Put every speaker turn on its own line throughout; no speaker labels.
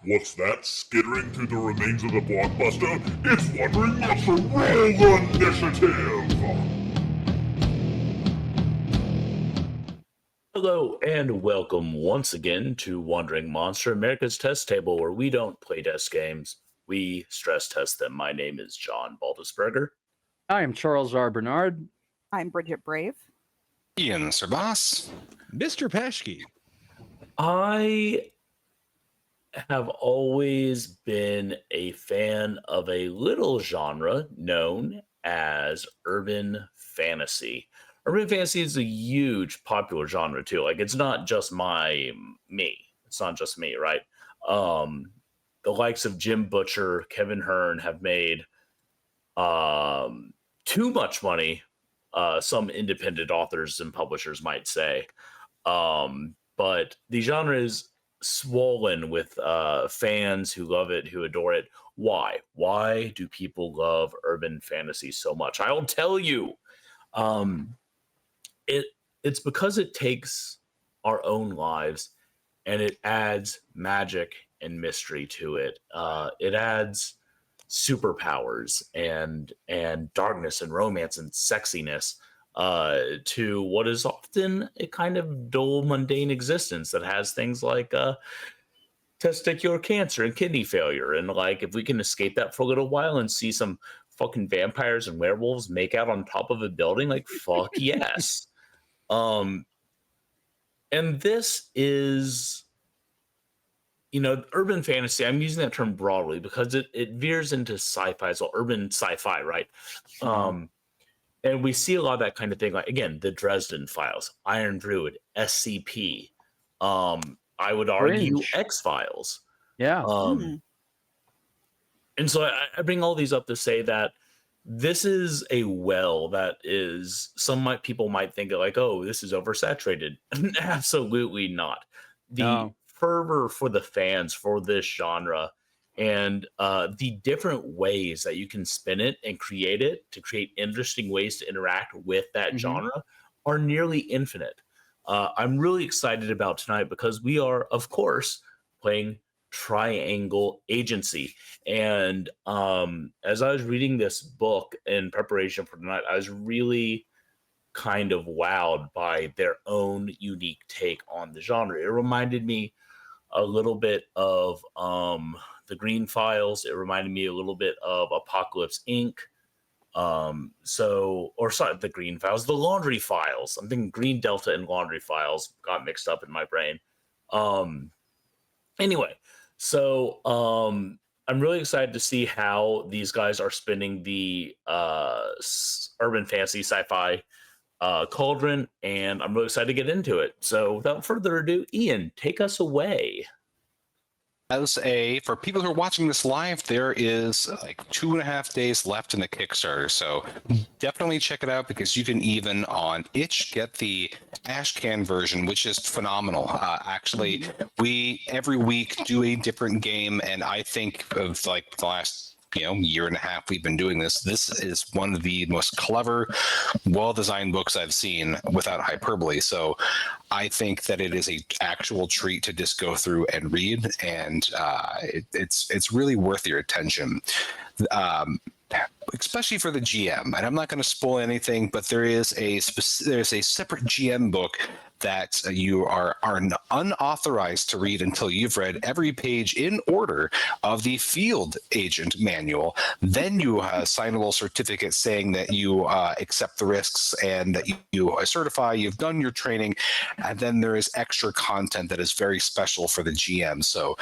What's that skittering through the remains of the blockbuster? It's Wandering Monster Roll Initiative!
Hello and welcome once again to Wandering Monster, America's test table, where we don't play test games, we stress test them. My name is John Baldisberger.
I am Charles R. Bernard.
I'm Bridget Brave.
Ian Serbas.
Mr. Peschke.
I have always been a fan of a little genre known as urban fantasy. Urban fantasy is a huge popular genre too. Like, it's not just me. It's not just me, right? The likes of Jim Butcher, Kevin Hearn have made too much money. Some independent authors and publishers might say. But the genre is swollen with fans who love it, who adore it. Why? Why do people love urban fantasy so much? I'll tell you. It's because it takes our own lives and it adds magic and mystery to it. It adds superpowers and darkness and romance and sexiness to what is often a kind of dull, mundane existence that has things like testicular cancer and kidney failure. And like, if we can escape that for a little while and see some fucking vampires and werewolves make out on top of a building, like, fuck yes. And this is, urban fantasy. I'm using that term broadly because it veers into sci-fi, so urban sci-fi, right? And we see a lot of that kind of thing, like, again, the Dresden Files, Iron Druid, SCP. I would argue X-Files.
Yeah.
And so I bring all these up to say that this is a well that is, people might think like, oh, this is oversaturated. Absolutely not. The fervor for the fans for this genre and the different ways that you can spin it and create it to create interesting ways to interact with that genre are nearly infinite. I'm really excited about tonight because we are, of course, playing Triangle Agency. And as I was reading this book in preparation for tonight, I was really kind of wowed by their own unique take on the genre. It reminded me a little bit of the Green Files. It reminded me a little bit of Apocalypse Inc. The Green Files, the Laundry Files. I'm thinking Green Delta and Laundry Files got mixed up in my brain. Anyway, so I'm really excited to see how these guys are spinning the urban fantasy sci-fi cauldron, and I'm really excited to get into it. So without further ado, Ian, take us away.
For people who are watching this live, there is like 2.5 days left in the Kickstarter, so definitely check it out because you can even on itch get the Ashcan version, which is phenomenal. Actually, we every week do a different game, and I think of like the last year and a half we've been doing this. This is one of the most clever, well-designed books I've seen without hyperbole. So I think that it is a actual treat to just go through and read, and it's really worth your attention. Especially for the GM, and I'm not going to spoil anything, but there's a separate GM book that you are unauthorized to read until you've read every page in order of the field agent manual. Then you sign a little certificate saying that you accept the risks and that you certify you've done your training. And then there is extra content that is very special for the GM. So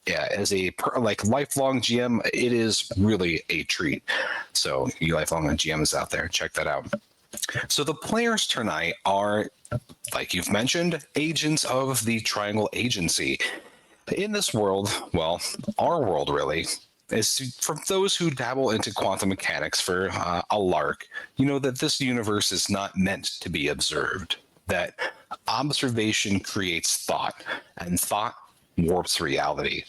yeah, as a lifelong GM, it is really a treat. So you lifelong GMs out there, check that out. So the players tonight are, like you've mentioned, agents of the Triangle Agency. In this world, well, our world really, is for those who dabble into quantum mechanics for a lark, you know that this universe is not meant to be observed, that observation creates thought, and thought warps reality.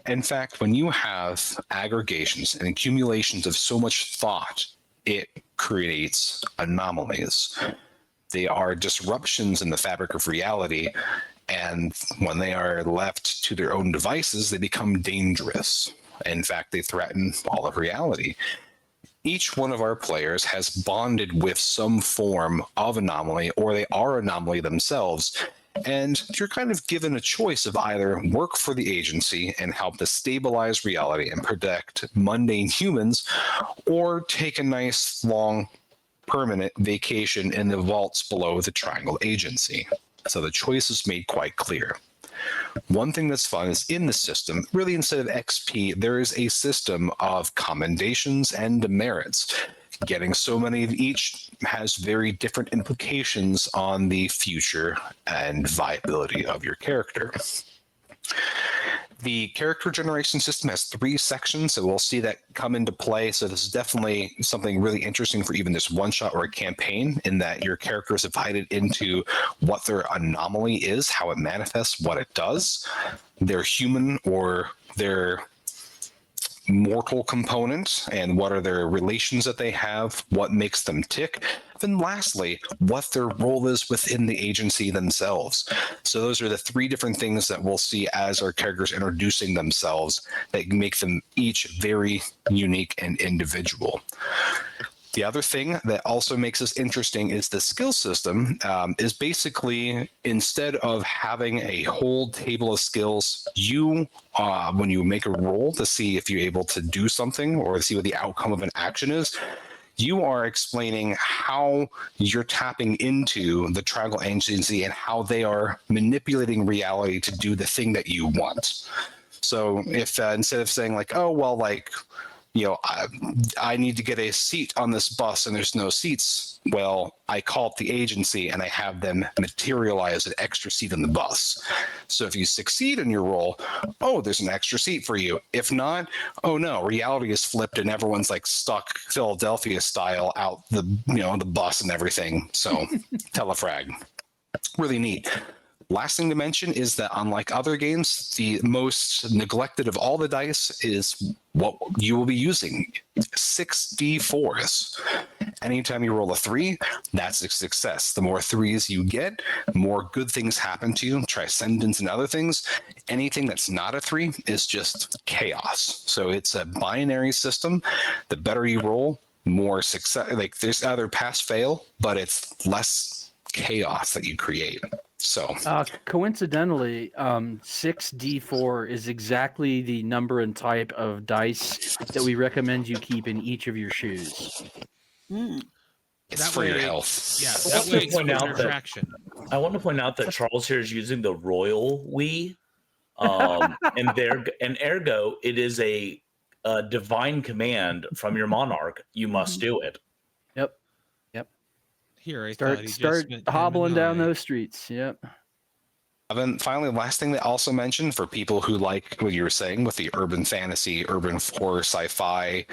In fact, when you have aggregations and accumulations of so much thought, it creates anomalies. They are disruptions in the fabric of reality, And when they are left to their own devices, they become dangerous. In fact, they threaten all of reality. Each one of our players has bonded with some form of anomaly, or they are anomaly themselves. And you're kind of given a choice of either work for the agency and help to stabilize reality and protect mundane humans, or take a nice, long, permanent vacation in the vaults below the Triangle Agency. So the choice is made quite clear. One thing that's fun is in the system, really instead of XP, there is a system of commendations and demerits. Getting so many of each has very different implications on the future and viability of your character. The character generation system has 3 sections, so we'll see that come into play. So this is definitely something really interesting for even this one-shot or a campaign, in that your character is divided into what their anomaly is, how it manifests, what it does, their human or their mortal component, and what are their relations that they have, what makes them tick. Then lastly, what their role is within the agency themselves. So those are the 3 different things that we'll see as our characters introducing themselves that make them each very unique and individual. The other thing that also makes this interesting is the skill system is basically, instead of having a whole table of skills, you, when you make a roll to see if you're able to do something or to see what the outcome of an action is, you are explaining how you're tapping into the Triangle Agency and how they are manipulating reality to do the thing that you want. So if instead of saying like, oh, well, like, you know, I need to get a seat on this bus and there's no seats. Well, I call up the agency and I have them materialize an extra seat on the bus. So if you succeed in your role, oh, there's an extra seat for you. If not, oh no, reality is flipped and everyone's like stuck Philadelphia style out the, you know, the bus and everything. So telefrag, really neat. Last thing to mention is that unlike other games, the most neglected of all the dice is what you will be using, 6d4s. Anytime you roll a 3, that's a success. The more 3s you get, more good things happen to you, transcendence and other things. Anything that's not a 3 is just chaos. So it's a binary system. The better you roll, more success. Like there's either pass fail, but it's less chaos that you create. So
coincidentally, 6d4 is exactly the number and type of dice that we recommend you keep in each of your shoes.
It's
That
for your
way-
health.
Yeah,
I
that
want
way
to
it's
point
for
out that-
attraction.
I want to point out that Charles here is using the royal we, and ergo it is a divine command from your monarch. You must do it.
Yep.
Here, I thought
Start
he just
start
meant
hobbling
him and
down
I.
those streets. Yep.
And then finally, last thing that also mentioned for people who like what you were saying with the urban fantasy, urban horror, sci-fi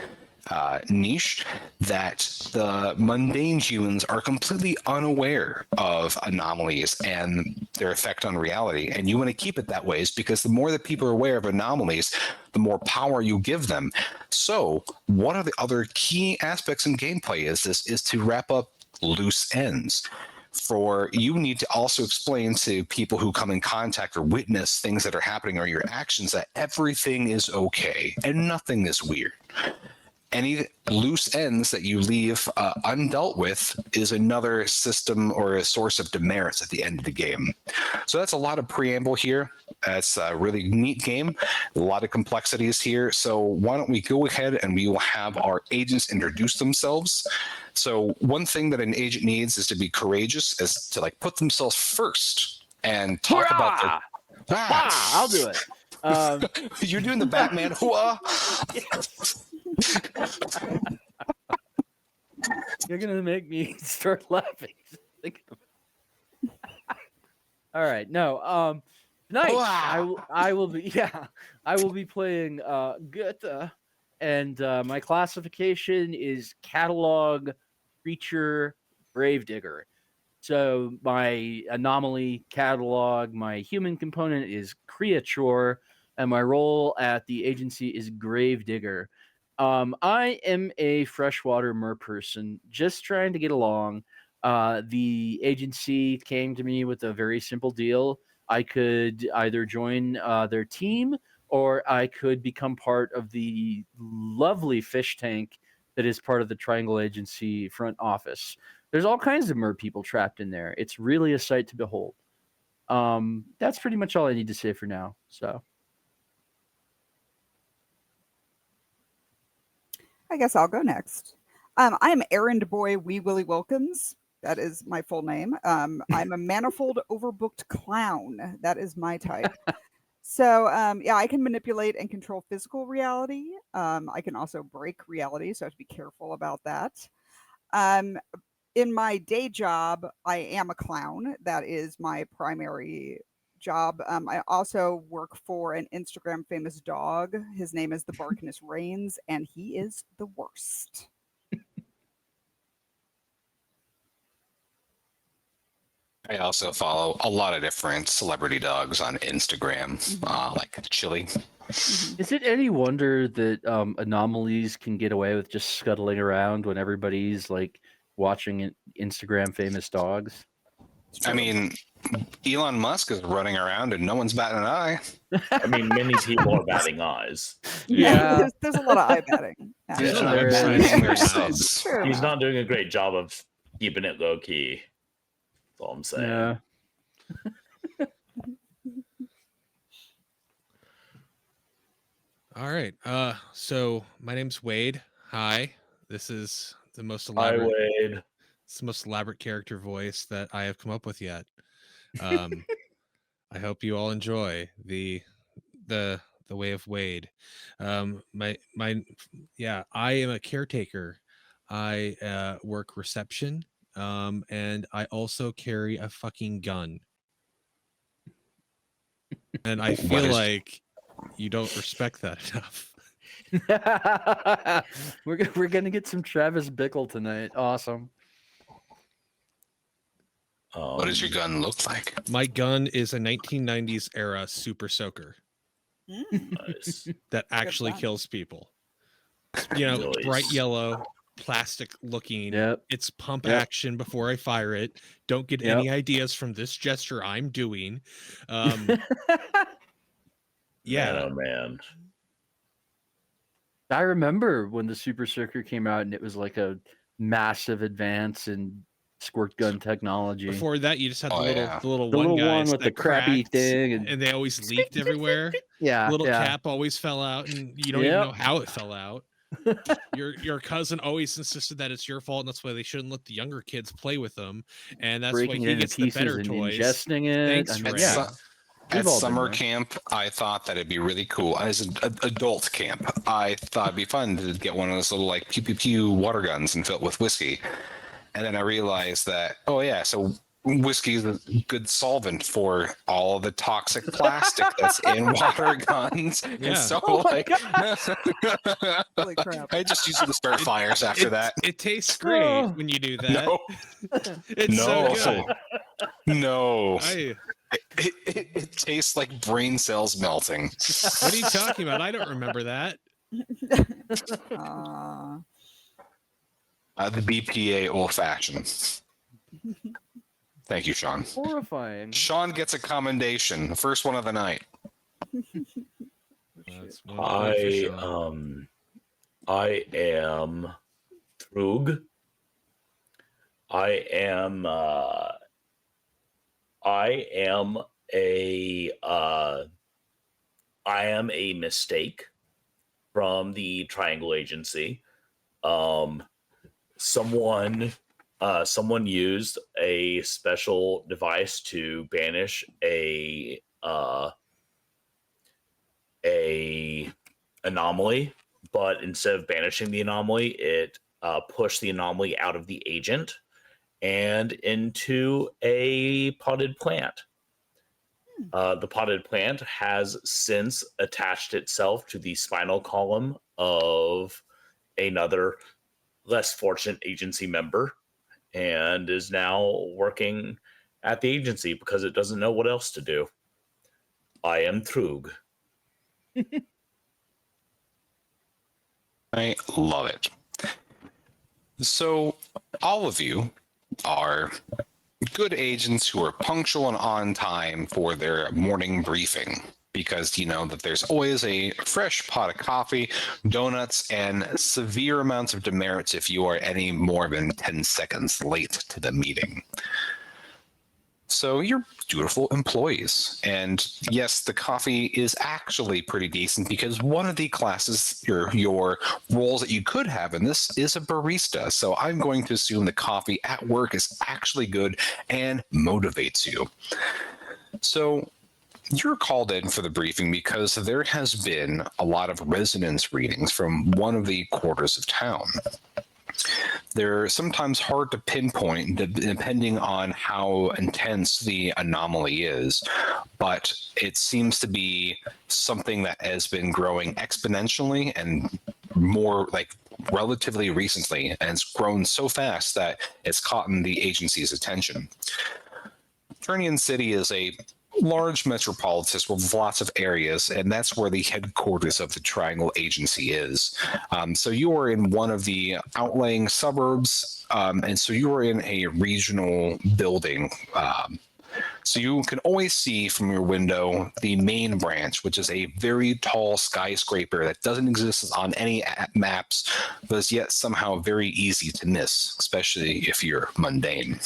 niche, that the mundane humans are completely unaware of anomalies and their effect on reality. And you want to keep it that way, is because the more that people are aware of anomalies, the more power you give them. So one of the other key aspects in gameplay is to wrap up loose ends. For you need to also explain to people who come in contact or witness things that are happening or your actions that everything is okay and nothing is weird. Any loose ends that you leave undealt with is another system or a source of demerits at the end of the game. So that's a lot of preamble here. It's a really neat game, a lot of complexities here. So why don't we go ahead and we will have our agents introduce themselves. So one thing that an agent needs is to be courageous, is to like put themselves first and talk about their...
I'll do it.
You're doing the Batman hooah.
You're gonna make me start laughing. All right, no. Tonight I will be playing Goethe, and my classification is catalog creature gravedigger. So my anomaly catalog, my human component is creature, and my role at the agency is gravedigger. I am a freshwater merperson, just trying to get along. The agency came to me with a very simple deal. I could either join their team, or I could become part of the lovely fish tank that is part of the Triangle Agency front office. There's all kinds of mer people trapped in there. It's really a sight to behold. That's pretty much all I need to say for now. So
I guess I'll go next. I'm Errand Boy Wee Willie Wilkins. That is my full name. I'm a manifold overbooked clown. That is my type. So yeah, I can manipulate and control physical reality. I can also break reality, so I have to be careful about that. In my day job, I am a clown. That is my primary job. I also work for an Instagram famous dog. His name is the Barkiness Reigns, and he is the worst.
I also follow a lot of different celebrity dogs on Instagram, like Chili.
is it any wonder that anomalies can get away with just scuttling around when everybody's like watching Instagram famous dogs?
I mean, Elon Musk is running around and no one's batting an eye.
I mean, many people are batting eyes.
Yeah.
There's a lot of eye batting.
There's
actually.
no
there
website
is.
in their
There's-
house.
Sure.
He's not doing a great job of keeping it low key. That's all I'm saying.
Yeah.
All right. So my name's Wade. Hi. This is the most
Hi,
elaborate.
Wade.
It's the most elaborate character voice that I have come up with yet. I hope you all enjoy the way of Wade. I am a caretaker. I work reception, and I also carry a fucking gun. And I feel like you don't respect that enough.
we're gonna get some Travis Bickle tonight. Awesome.
What does your gun look like?
My gun is a 1990s era Super Soaker
Nice.
that actually
gun.
kills people. You know,
Nice.
bright yellow, plastic looking.
Yep.
It's pump
Yep.
action before I fire it. Don't get
Yep.
any ideas from this gesture I'm doing. Yeah.
Man, oh man.
I remember when the Super Soaker came out, and it was like a massive advance in squirt gun technology.
Before that, you just had the
Oh,
little,
yeah.
the little
the
one
little one
guys
with the
that
crappy
cracked,
thing, and
and they always leaked everywhere.
yeah,
Little
yeah.
cap always fell out, and you don't even
Yep.
know how it fell out. Your cousin always insisted that it's your fault, and that's why they shouldn't let the younger kids play with them, and that's
breaking
why
it
he
into
gets the
pieces
better
and
toys.
ingesting it.
Thanks,
I mean,
At,
Ray.
yeah.
su-
We've
at
all been
summer
there.
camp, I thought that it'd be really cool. As an adult camp, I thought it'd be fun to get one of those little like pew pew pew water guns and fill it with whiskey. And then I realized that, oh yeah, so whiskey is a good solvent for all the toxic plastic that's in water guns.
Yeah.
And so
Oh my
like
Holy crap.
I just used it to start fires after that.
It tastes great
Oh.
when you do that.
No,
It's
no,
so good.
no.
I,
It tastes like brain cells melting.
what are you talking about? I don't remember that.
Uh,
The BPA old fashioned. Thank you, Sean.
Horrifying.
Sean gets a commendation, the first one of the night.
That's one point for sure.
I am Thrug. I am a mistake from the Triangle Agency. Someone used a special device to banish a anomaly, but instead of banishing the anomaly, it pushed the anomaly out of the agent and into a potted plant. The potted plant has since attached itself to the spinal column of another less fortunate agency member and is now working at the agency because it doesn't know what else to do. I am Thrug.
I love it. So, all of you are good agents who are punctual and on time for their morning briefing, because you know that there's always a fresh pot of coffee, donuts, and severe amounts of demerits if you are any more than 10 seconds late to the meeting. So you're dutiful employees. And yes, the coffee is actually pretty decent, because one of the classes, your roles that you could have in this is a barista. So I'm going to assume the coffee at work is actually good and motivates you. So you're called in for the briefing because there has been a lot of resonance readings from one of the quarters of town. They're sometimes hard to pinpoint depending on how intense the anomaly is, but it seems to be something that has been growing exponentially and more like relatively recently, and it's grown so fast that it's caught in the agency's attention. Turnian City is a large metropolis with lots of areas, and that's where the headquarters of the Triangle Agency is. So you are in one of the outlying suburbs, and so you are in a regional building. So you can always see from your window the main branch, which is a very tall skyscraper that doesn't exist on any maps, but is yet somehow very easy to miss, especially if you're mundane.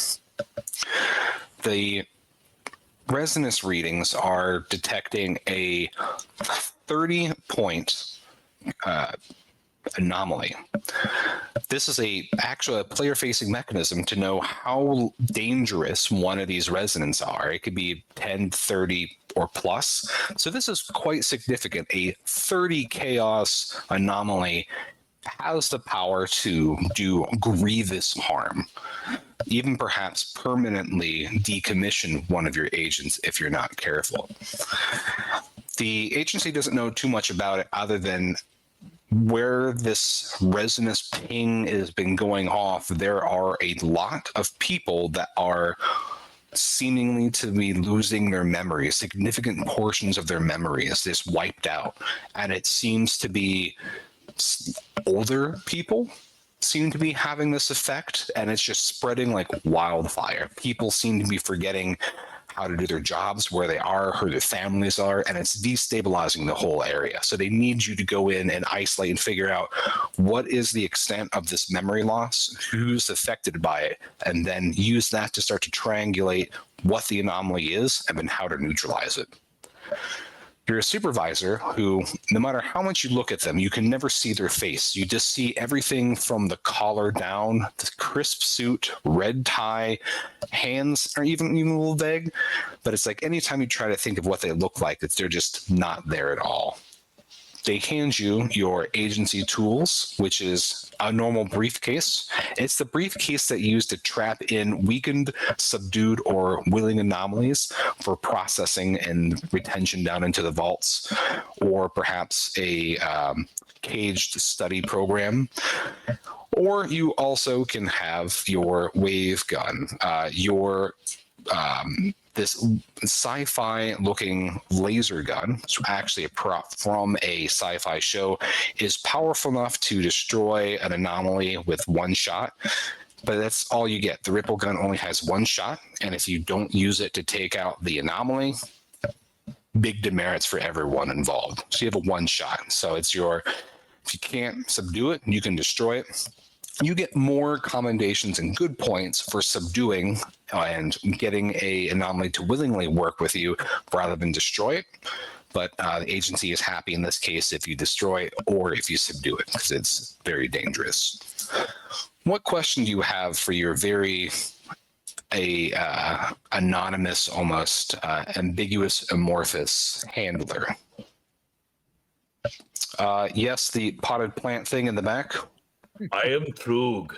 The resonance readings are detecting a 30-point anomaly. This is actually a player-facing mechanism to know how dangerous one of these resonants are. It could be 10, 30, or plus. So this is quite significant. A 30 chaos anomaly has the power to do grievous harm, even perhaps permanently decommission one of your agents if you're not careful. The agency doesn't know too much about it other than where this resonance ping has been going off. There are a lot of people that are seemingly to be losing their memories. Significant portions of their memory is just wiped out, and it seems to be older people seem to be having this effect, and it's just spreading like wildfire. People seem to be forgetting how to do their jobs, where they are, who their families are, and it's destabilizing the whole area. So they need you to go in and isolate and figure out what is the extent of this memory loss, who's affected by it, and then use that to start to triangulate what the anomaly is and then how to neutralize it. You're a supervisor who, no matter how much you look at them, you can never see their face. You just see everything from the collar down, the crisp suit, red tie, hands are even a little vague. But it's like anytime you try to think of what they look like, they're just not there at all. They hand you your agency tools, which is a normal briefcase. It's the briefcase that you use to trap in weakened, subdued, or willing anomalies for processing and retention down into the vaults, or perhaps a caged study program. Or you also can have your wave gun, this sci-fi looking laser gun, it's actually a prop from a sci-fi show, is powerful enough to destroy an anomaly with one shot, but that's all you get. The Ripple gun only has one shot, and if you don't use it to take out the anomaly, big demerits for everyone involved. So you have a one shot. So it's if you can't subdue it, you can destroy it. You get more commendations and good points for subduing and getting an anomaly to willingly work with you rather than destroy it. But the agency is happy in this case if you destroy it or if you subdue it, because it's very dangerous. What question do you have for your very anonymous, almost ambiguous, amorphous handler? Yes, the potted plant thing in the back.
I am Trug.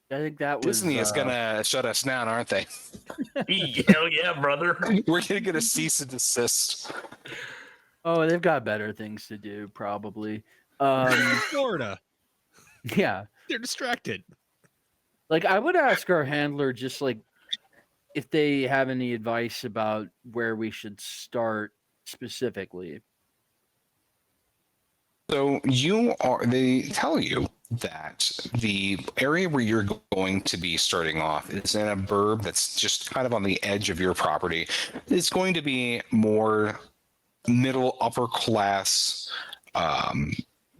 I think that was
Disney is gonna shut us down, aren't they?
Hell yeah, brother.
We're gonna get a cease and desist.
Oh, they've got better things to do, probably.
Florida.
Yeah.
They're distracted.
Like, I would ask our handler just like if they have any advice about where we should start specifically.
So they tell you that the area where you're going to be starting off is in a burb that's just kind of on the edge of your property. It's going to be more middle upper class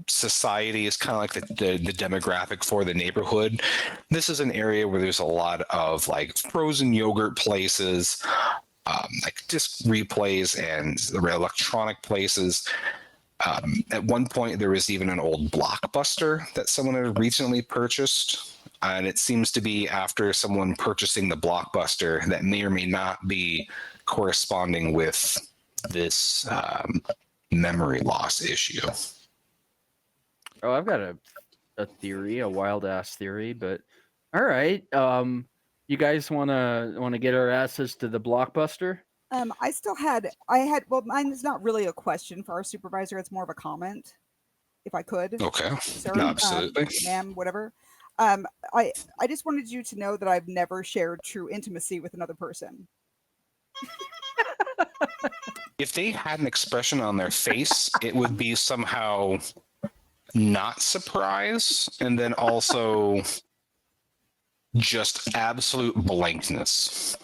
society is kind of like the demographic for the neighborhood. This is an area where there's a lot of like frozen yogurt places, like disc replays and electronic places. At one point, there was even an old Blockbuster that someone had recently purchased. And it seems to be after someone purchasing the Blockbuster that may or may not be corresponding with this memory loss issue.
Oh, I've got a theory, a wild ass theory, but all right. You guys wanna get our asses to the Blockbuster?
Well, mine is not really a question for our supervisor. It's more of a comment, if I could.
Okay.
Sir,
Absolutely.
ma'am, whatever. I just wanted you to know that I've never shared true intimacy with another person.
If they had an expression on their face, it would be somehow not surprise, and then also just absolute blankness.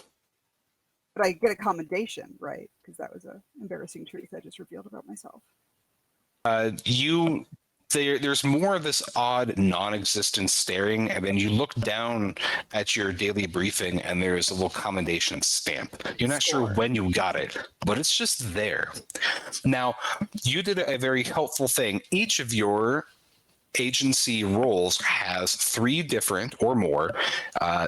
But I get a commendation, right? Because that was an embarrassing truth I just revealed about myself.
There's more of this odd non-existent staring, and then you look down at your daily briefing and there's a little commendation stamp. You're not sure when you got it, but it's just there. Now, you did a very helpful thing. Each of your agency roles has 3 different or more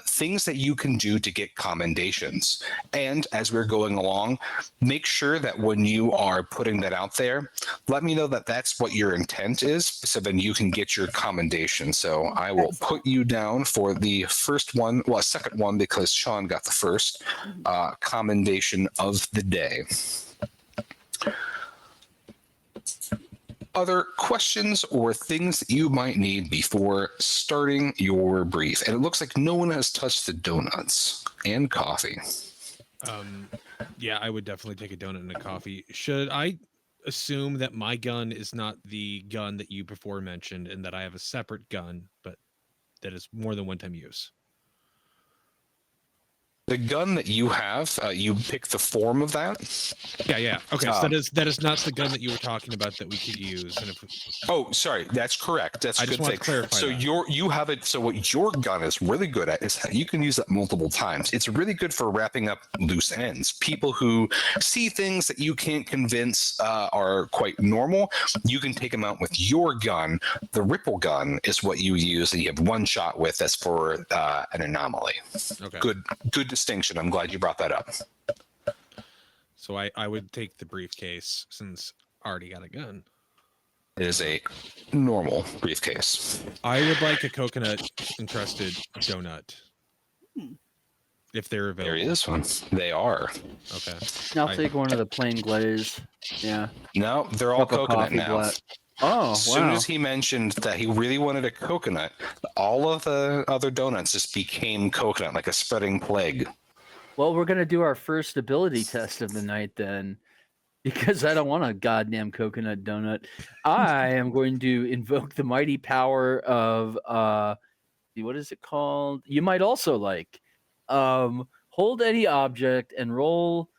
things that you can do to get commendations. And as we're going along, make sure that when you are putting that out there, let me know that that's what your intent is, so then you can get your commendation. So I will put you down for the first one, well, second one, because Sean got the first commendation of the day. Other questions or things that you might need before starting your brief? And it looks like no one has touched the donuts and coffee.
Yeah, I would definitely take a donut and a coffee. Should I assume that my gun is not the gun that you before mentioned, and that I have a separate gun, but that is more than one-time use?
The gun that you have, you pick the form of that.
Yeah. Okay, so that is not the gun that you were talking about that we could use. And
Oh, sorry, that's correct. That's
I
a good
just want
thing.
to clarify.
So
that.
you have it. So what your gun is really good at is you can use it multiple times. It's really good for wrapping up loose ends. People who see things that you can't convince are quite normal, you can take them out with your gun. The Ripple gun is what you use, and you have one shot with. That's for an anomaly.
Okay.
Good distinction. I'm glad you brought that up.
So I would take the briefcase since I already got a gun.
It is a normal briefcase.
I would like a coconut encrusted donut. If they're available.
There is one. They are.
Okay.
I'll take one of the plain glaze. Yeah.
No, they're all
Cup of
coconut
coffee
now.
black. Oh,
As soon
wow.
as he mentioned that he really wanted a coconut, all of the other donuts just became coconut, like a spreading plague.
Well, we're going to do our first ability test of the night then, because I don't want a goddamn coconut donut. I am going to invoke the mighty power of, what is it called? You might also like, hold any object and roll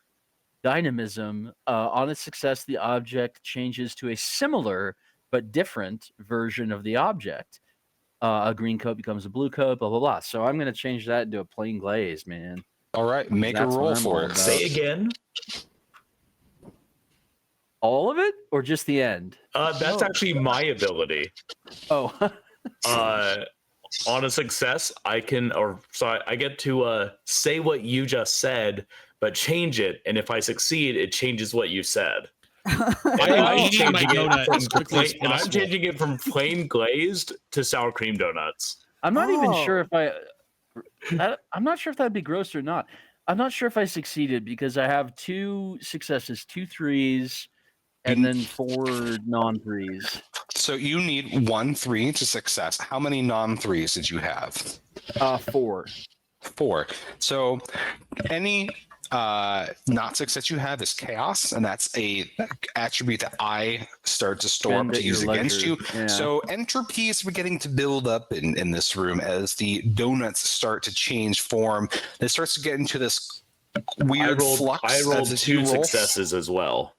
dynamism. On its success, the object changes to a similar but different version of the object. A green coat becomes a blue coat, blah, blah, blah. So I'm going to change that into a plain glaze, man.
All right, make a
That's what
roll
I'm
for
all
it.
about.
Say again.
All of it or just the end?
That's actually my ability.
Oh,
On a success, I get to say what you just said, but change it. And if I succeed, it changes what you said.
I need my donut as quickly as
And I'm
possible.
changing it from plain glazed to sour cream donuts.
I'm not even sure
Oh.
if I'm not sure if that'd be gross or not. I'm not sure if I succeeded because I have 2 successes, 2 threes, and then 4 non-threes.
So you need 1 3 to success. How many non-3s did you have?
4.
4. So any not success you have is chaos, and that's a attribute that I start to store
Spend
up to
at your
use against
leisure.
you.
Yeah.
So entropy is beginning to build up in this room as the donuts start to change form. It starts to get into this weird flux.
I rolled
as you
two
roll.
successes as well.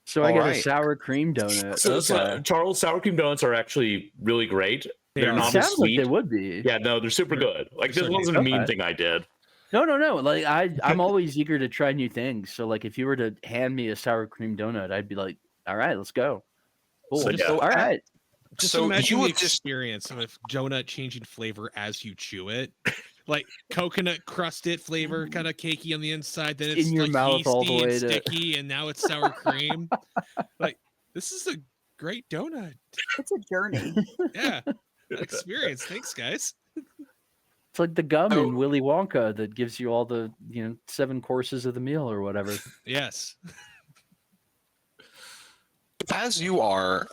So I get a
Alright.
sour cream donut.
So, Charles, sour cream donuts are actually really great. They're
are.
It
not as
sounds like
sweet.
they would be.
Yeah, no, they're super good. Like, this
certainly
wasn't a mean
okay.
thing I did.
No. Like I'm always eager to try new things. So like if you were to hand me a sour cream donut, I'd be like, all right, let's go. Cool.
So, yeah.
All right.
Just
So
imagine
you
the
would just
experience of a donut changing flavor as you chew it. Like coconut crusted flavor, kind of cakey on the inside, then it's
In your
like
mouth all the
yeasty and
way to-
sticky, and now it's sour cream. Like, this is a great donut.
It's a journey.
Yeah, that experience. Thanks, guys.
It's like the gum
Oh.
in Willy Wonka that gives you all the 7 courses of the meal or whatever.
Yes.
as you are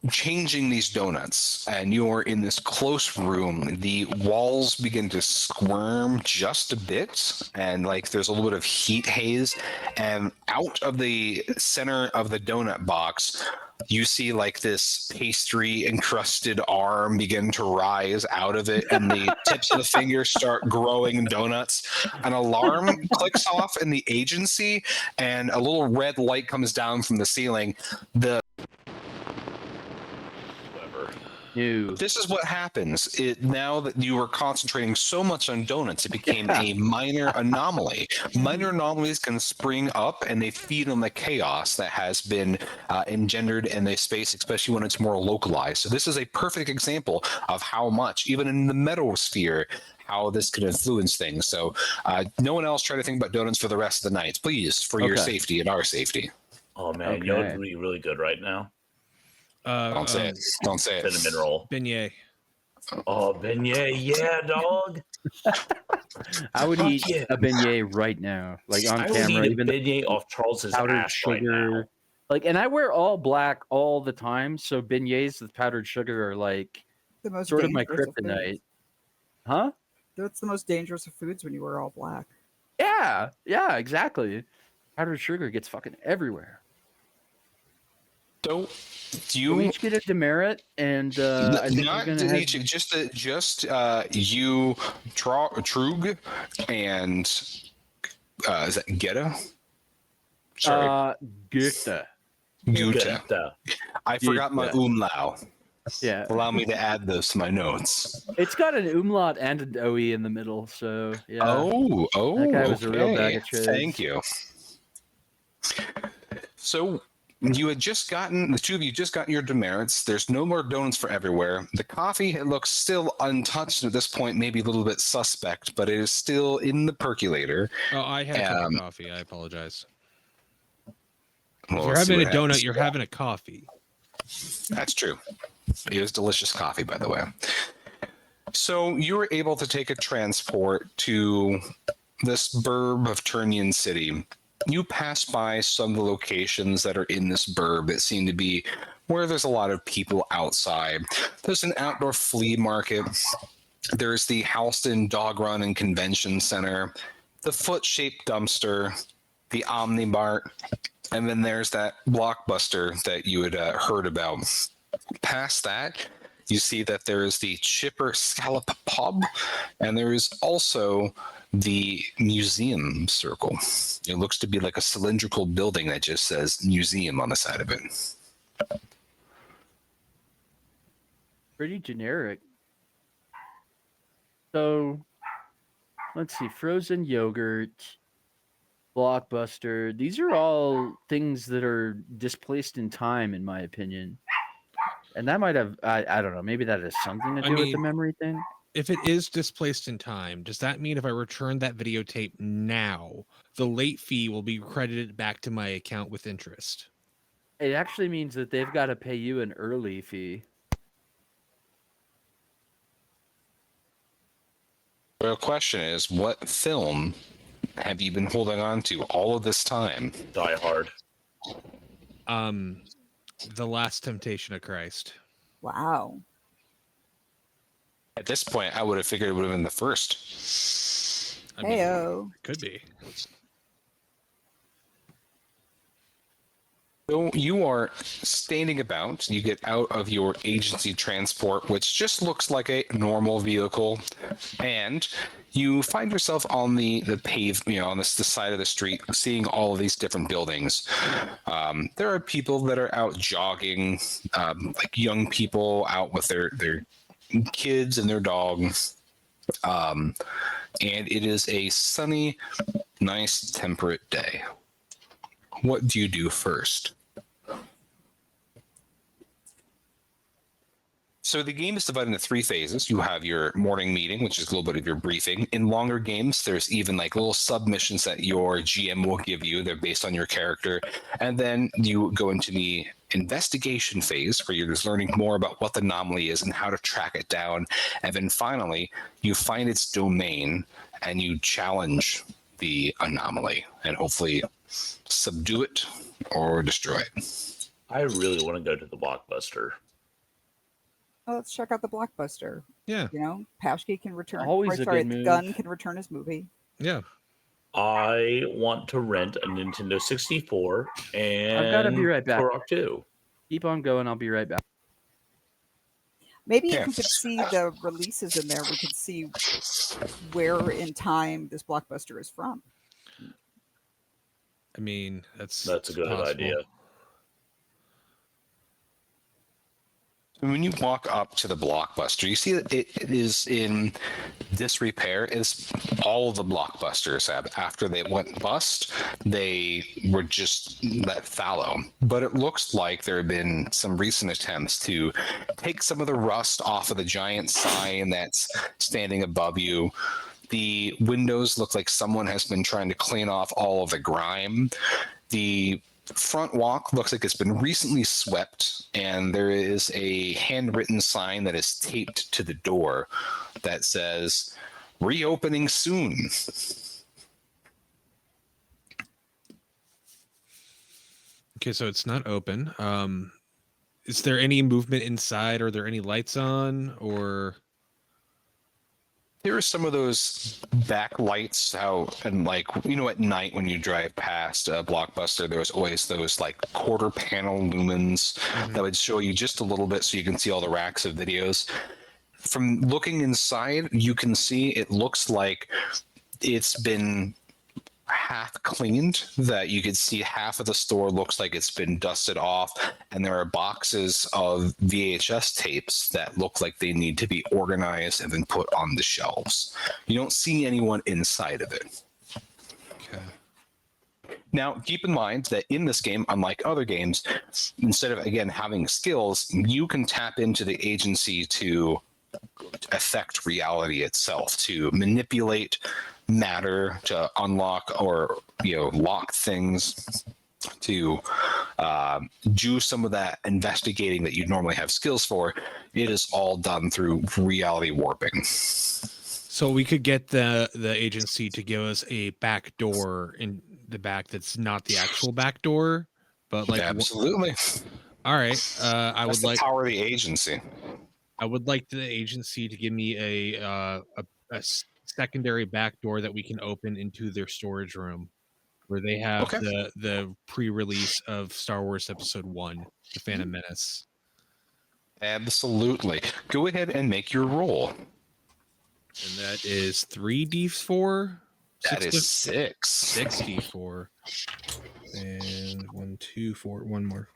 changing these donuts and you are in this close room, the walls begin to squirm just a bit, and like there's a little bit of heat haze, and out of the center of the donut box you see like this pastry encrusted arm begin to rise out of it, and the tips of the fingers start growing donuts. An alarm clicks off in the agency, and a little red light comes down from the ceiling. This is what happens. Now that you were concentrating so much on donuts, it became a minor anomaly. Minor anomalies can spring up, and they feed on the chaos that has been engendered in the space, especially when it's more localized. So this is a perfect example of how much, even in the metasphere, how this could influence things. So no one else try to think about donuts for the rest of the night, please, for your safety and our safety.
Oh man, you know what's really, really good right now?
Don't say it. Don't say it.
Cinnamon roll.
Beignet.
Oh, beignet, yeah, dog.
I would
Fuck
eat
yeah.
a beignet right now, like on
I would
camera.
eat a
Even
beignet off Charles's
powdered
ass right now.
sugar, like, and I wear all black all the time, so beignets with powdered sugar are like
The most
sort of my
dangerous of foods.
kryptonite. Huh?
That's the most dangerous of foods when you wear all black.
Yeah, exactly. Powdered sugar gets fucking everywhere.
So, do
We
you
each get a demerit, and I think
not
we're gonna
each, just you, Trug, and is that Geta? Sorry,
Goethe.
Gute.
Good.
I forgot my
Gute.
umlaut.
Yeah,
Allow me to add those to my notes.
it's got an umlaut and an OE in the middle, so yeah.
Oh,
That guy was a real bag of
okay.
chips.
Thank you. So you had just gotten, the two of you just got your demerits. There's no more donuts for everywhere. The coffee, it looks still untouched at this point, maybe a little bit suspect, but it is still in the percolator.
Oh, I had a cup of coffee. I apologize.
Well,
If you're
let's see
having a
what
donut,
happens.
you're having a coffee.
That's true. It is delicious coffee, by the way. So you were able to take a transport to this burb of Turnian City. You pass by some of the locations that are in this burb that seem to be where there's a lot of people outside. There's an outdoor flea market. There's the Halston Dog Run and Convention Center, the foot-shaped dumpster, the Omnimart, and then there's that Blockbuster that you had heard about. Past that, you see that there is the Chipper Scallop Pub, and there is also the museum circle. It looks to be like a cylindrical building that just says museum on the side of it.
Pretty generic. So, let's see. Frozen yogurt, Blockbuster. These are all things that are displaced in time, in my opinion. And that might have, I don't know, maybe that has something to do with the
mean,
memory thing.
If it is displaced in time, does that mean if I return that videotape now, the late fee will be credited back to my account with interest?
It actually means that they've got to pay you an early fee.
The real question is, what film have you been holding on to all of this time?
Die Hard.
The Last Temptation of Christ.
Wow.
At this point, I would have figured it would have been the first.
I mean,
Heyo.
could be.
So you are standing about. You get out of your agency transport, which just looks like a normal vehicle, and you find yourself on the pave, on the side of the street, seeing all of these different buildings. There are people that are out jogging, like young people out with their kids and their dogs. And it is a sunny, nice, temperate day. What do you do first? So the game is divided into 3 phases. You have your morning meeting, which is a little bit of your briefing. In longer games, there's even like little submissions that your GM will give you. They're based on your character. And then you go into the investigation phase where you're just learning more about what the anomaly is and how to track it down. And then finally, you find its domain and you challenge the anomaly and hopefully subdue it or destroy it.
I really want to go to the Blockbuster.
Oh, let's check out the Blockbuster.
Yeah.
Paschke can return.
Always a good move.
Gunn can return his movie.
Yeah.
I want to rent a Nintendo 64 and
I've got to be right back.
Turok 2.
Keep on going. I'll be right back.
Maybe if we could see the releases in there, we could see where in time this Blockbuster is from.
I mean, that's
a good
possible.
idea.
When you walk up to the Blockbuster, you see that it is in disrepair. As all of the Blockbusters have. After they went bust, they were just that fallow. But it looks like there have been some recent attempts to take some of the rust off of the giant sign that's standing above you. The windows look like someone has been trying to clean off all of the grime. The front walk looks like it's been recently swept, and there is a handwritten sign that is taped to the door that says reopening soon.
Okay, so it's not open. Is there any movement inside? Are there any lights on, or
There are some of those backlights out, and at night when you drive past a Blockbuster, there's always those like quarter panel lumens that would show you just a little bit so you can see all the racks of videos. From looking inside, you can see it looks like it's been half cleaned, that you could see half of the store looks like it's been dusted off, and there are boxes of VHS tapes that look like they need to be organized and then put on the shelves. You don't see anyone inside of it.
okay?
Now, keep in mind that in this game, unlike other games, instead of, again, having skills, you can tap into the agency to affect reality itself, to manipulate matter, to unlock or lock things, to do some of that investigating that you'd normally have skills for. It is all done through reality warping.
So we could get the agency to give us a back door in the back that's not the actual back door, but like
absolutely.
All right, I
That's
would
the
like
power of the agency.
I would like the agency to give me a secondary back door that we can open into their storage room, where they have the pre-release of Star Wars Episode 1, The Phantom Menace.
Absolutely. Go ahead and make your roll.
And that is 3d4.
That is 6.
6d4. And 1, 2, 4. One more.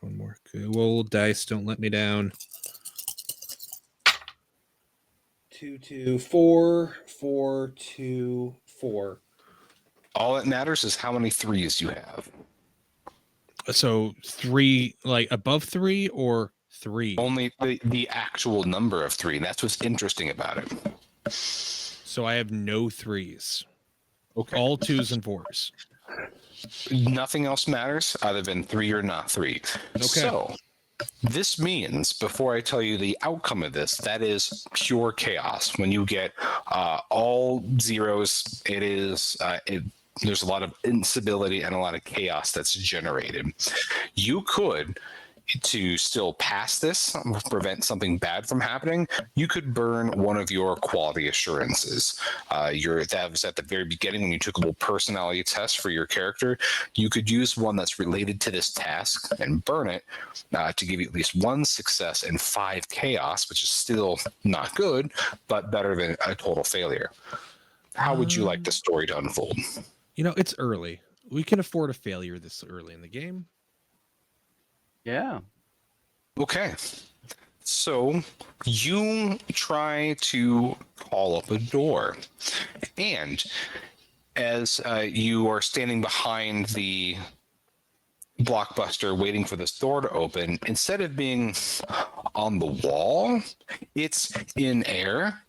Good old dice, don't let me down. 2, 2, 4, 4, 2, 4.
All that matters is how many 3s you have.
So 3, like above 3 or 3?
Only the actual number of 3. That's what's interesting about it.
So I have no 3s.
Okay.
All 2s and 4s.
Nothing else matters other than 3 or not 3.
Okay.
So this means, before I tell you the outcome of this, that is pure chaos. When you get all zeros, it is there's a lot of instability and a lot of chaos that's generated. You could to still pass this, prevent something bad from happening, you could burn one of your quality assurances. That was at the very beginning when you took a little personality test for your character. You could use one that's related to this task and burn it to give you at least 1 success and 5 chaos, which is still not good, but better than a total failure. How would you like the story to unfold?
It's early. We can afford a failure this early in the game.
Yeah.
Okay. So you try to call up a door. And as you are standing behind the Blockbuster waiting for this door to open, instead of being on the wall, it's in air,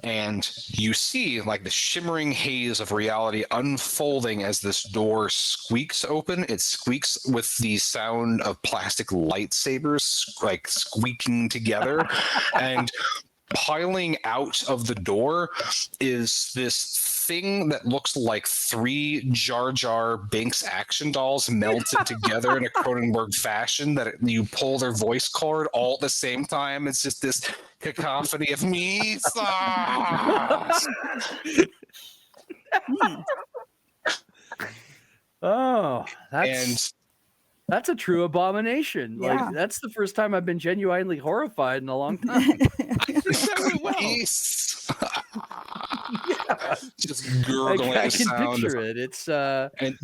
and you see like the shimmering haze of reality unfolding as this door squeaks open. It squeaks with the sound of plastic lightsabers like squeaking together, and piling out of the door is this thing that looks like 3 Jar Jar Binks action dolls melted together in a Cronenberg fashion, that you pull their voice cord all at the same time. It's just this cacophony of me.
Oh, that's a true abomination.
Yeah.
Like, that's the first time I've been genuinely horrified in a long time.
Just gurgling
I can
sound.
picture it. It's
And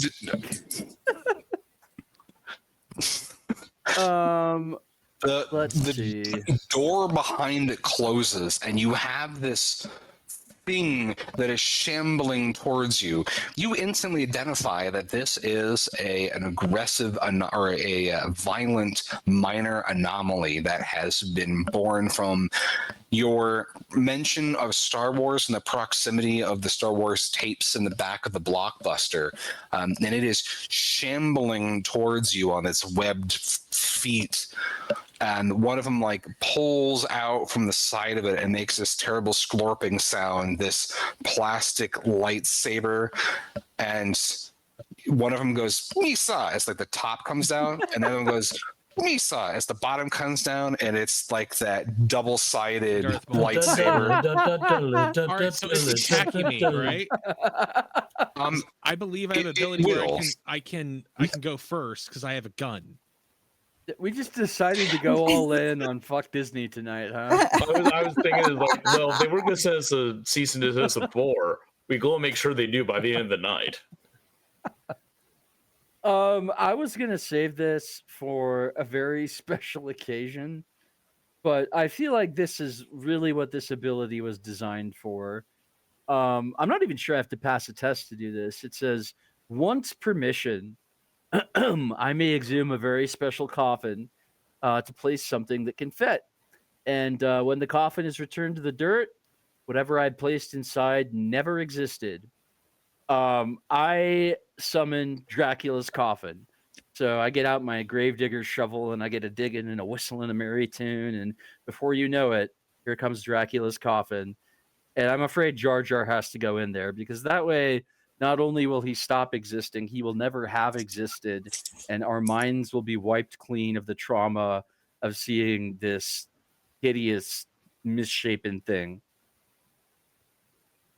let's see.
the door behind it closes, and you have this thing that is shambling towards you. You instantly identify that this is an aggressive or a violent minor anomaly that has been born from your mention of Star Wars and the proximity of the Star Wars tapes in the back of the Blockbuster. And it is shambling towards you on its webbed feet. And one of them like pulls out from the side of it and makes this terrible sklorping sound, this plastic lightsaber. And one of them goes, Misa, as like the top comes down, and the other one goes, Misa, as the bottom comes down, and it's like that double-sided
Darth Maul.
lightsaber.
All right, so it's attacking me, right? I believe I have
It
ability where
will.
I can go first because I have a gun.
We just decided to go all in on fuck Disney tonight, huh?
I was thinking, like, well, they were going to send us a cease and desist before. We go and make sure they do by the end of the night.
I was gonna save this for a very special occasion, but I feel like this is really what this ability was designed for. I'm not even sure I have to pass a test to do this. It says, once permission, I may exhume a very special coffin to place something that can fit. And when the coffin is returned to the dirt, whatever I'd placed inside never existed. I summon Dracula's coffin. So I get out my gravedigger's shovel and I get a digging and a whistle and a merry tune. And before you know it, here comes Dracula's coffin. And I'm afraid Jar Jar has to go in there, because that way, not only will he stop existing, he will never have existed. And our minds will be wiped clean of the trauma of seeing this hideous, misshapen thing.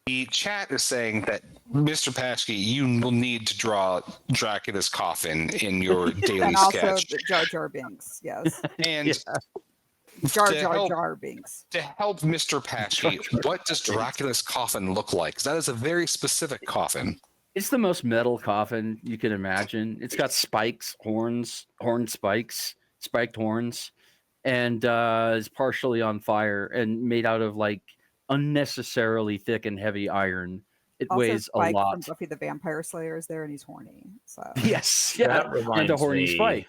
The chat is saying that, Mr. Paschke, you will need to draw Dracula's coffin in your daily
And also
sketch.
the Jar Jar Binks, yes.
And
Jar
to
Jar
help-
Jar Binks.
To help Mr. Paschke, what does Dracula's coffin look like? 'Cause that is a very specific coffin.
It's the most metal coffin you can imagine. It's got spikes, horn spikes, spiked horns, and is partially on fire and made out of like unnecessarily thick and heavy iron. It
Also,
weighs a
Spike
lot.
from Buffy the Vampire Slayer is there, and he's horny. So
Yes, yeah,
That
and
reminds
a horny
me-
spike.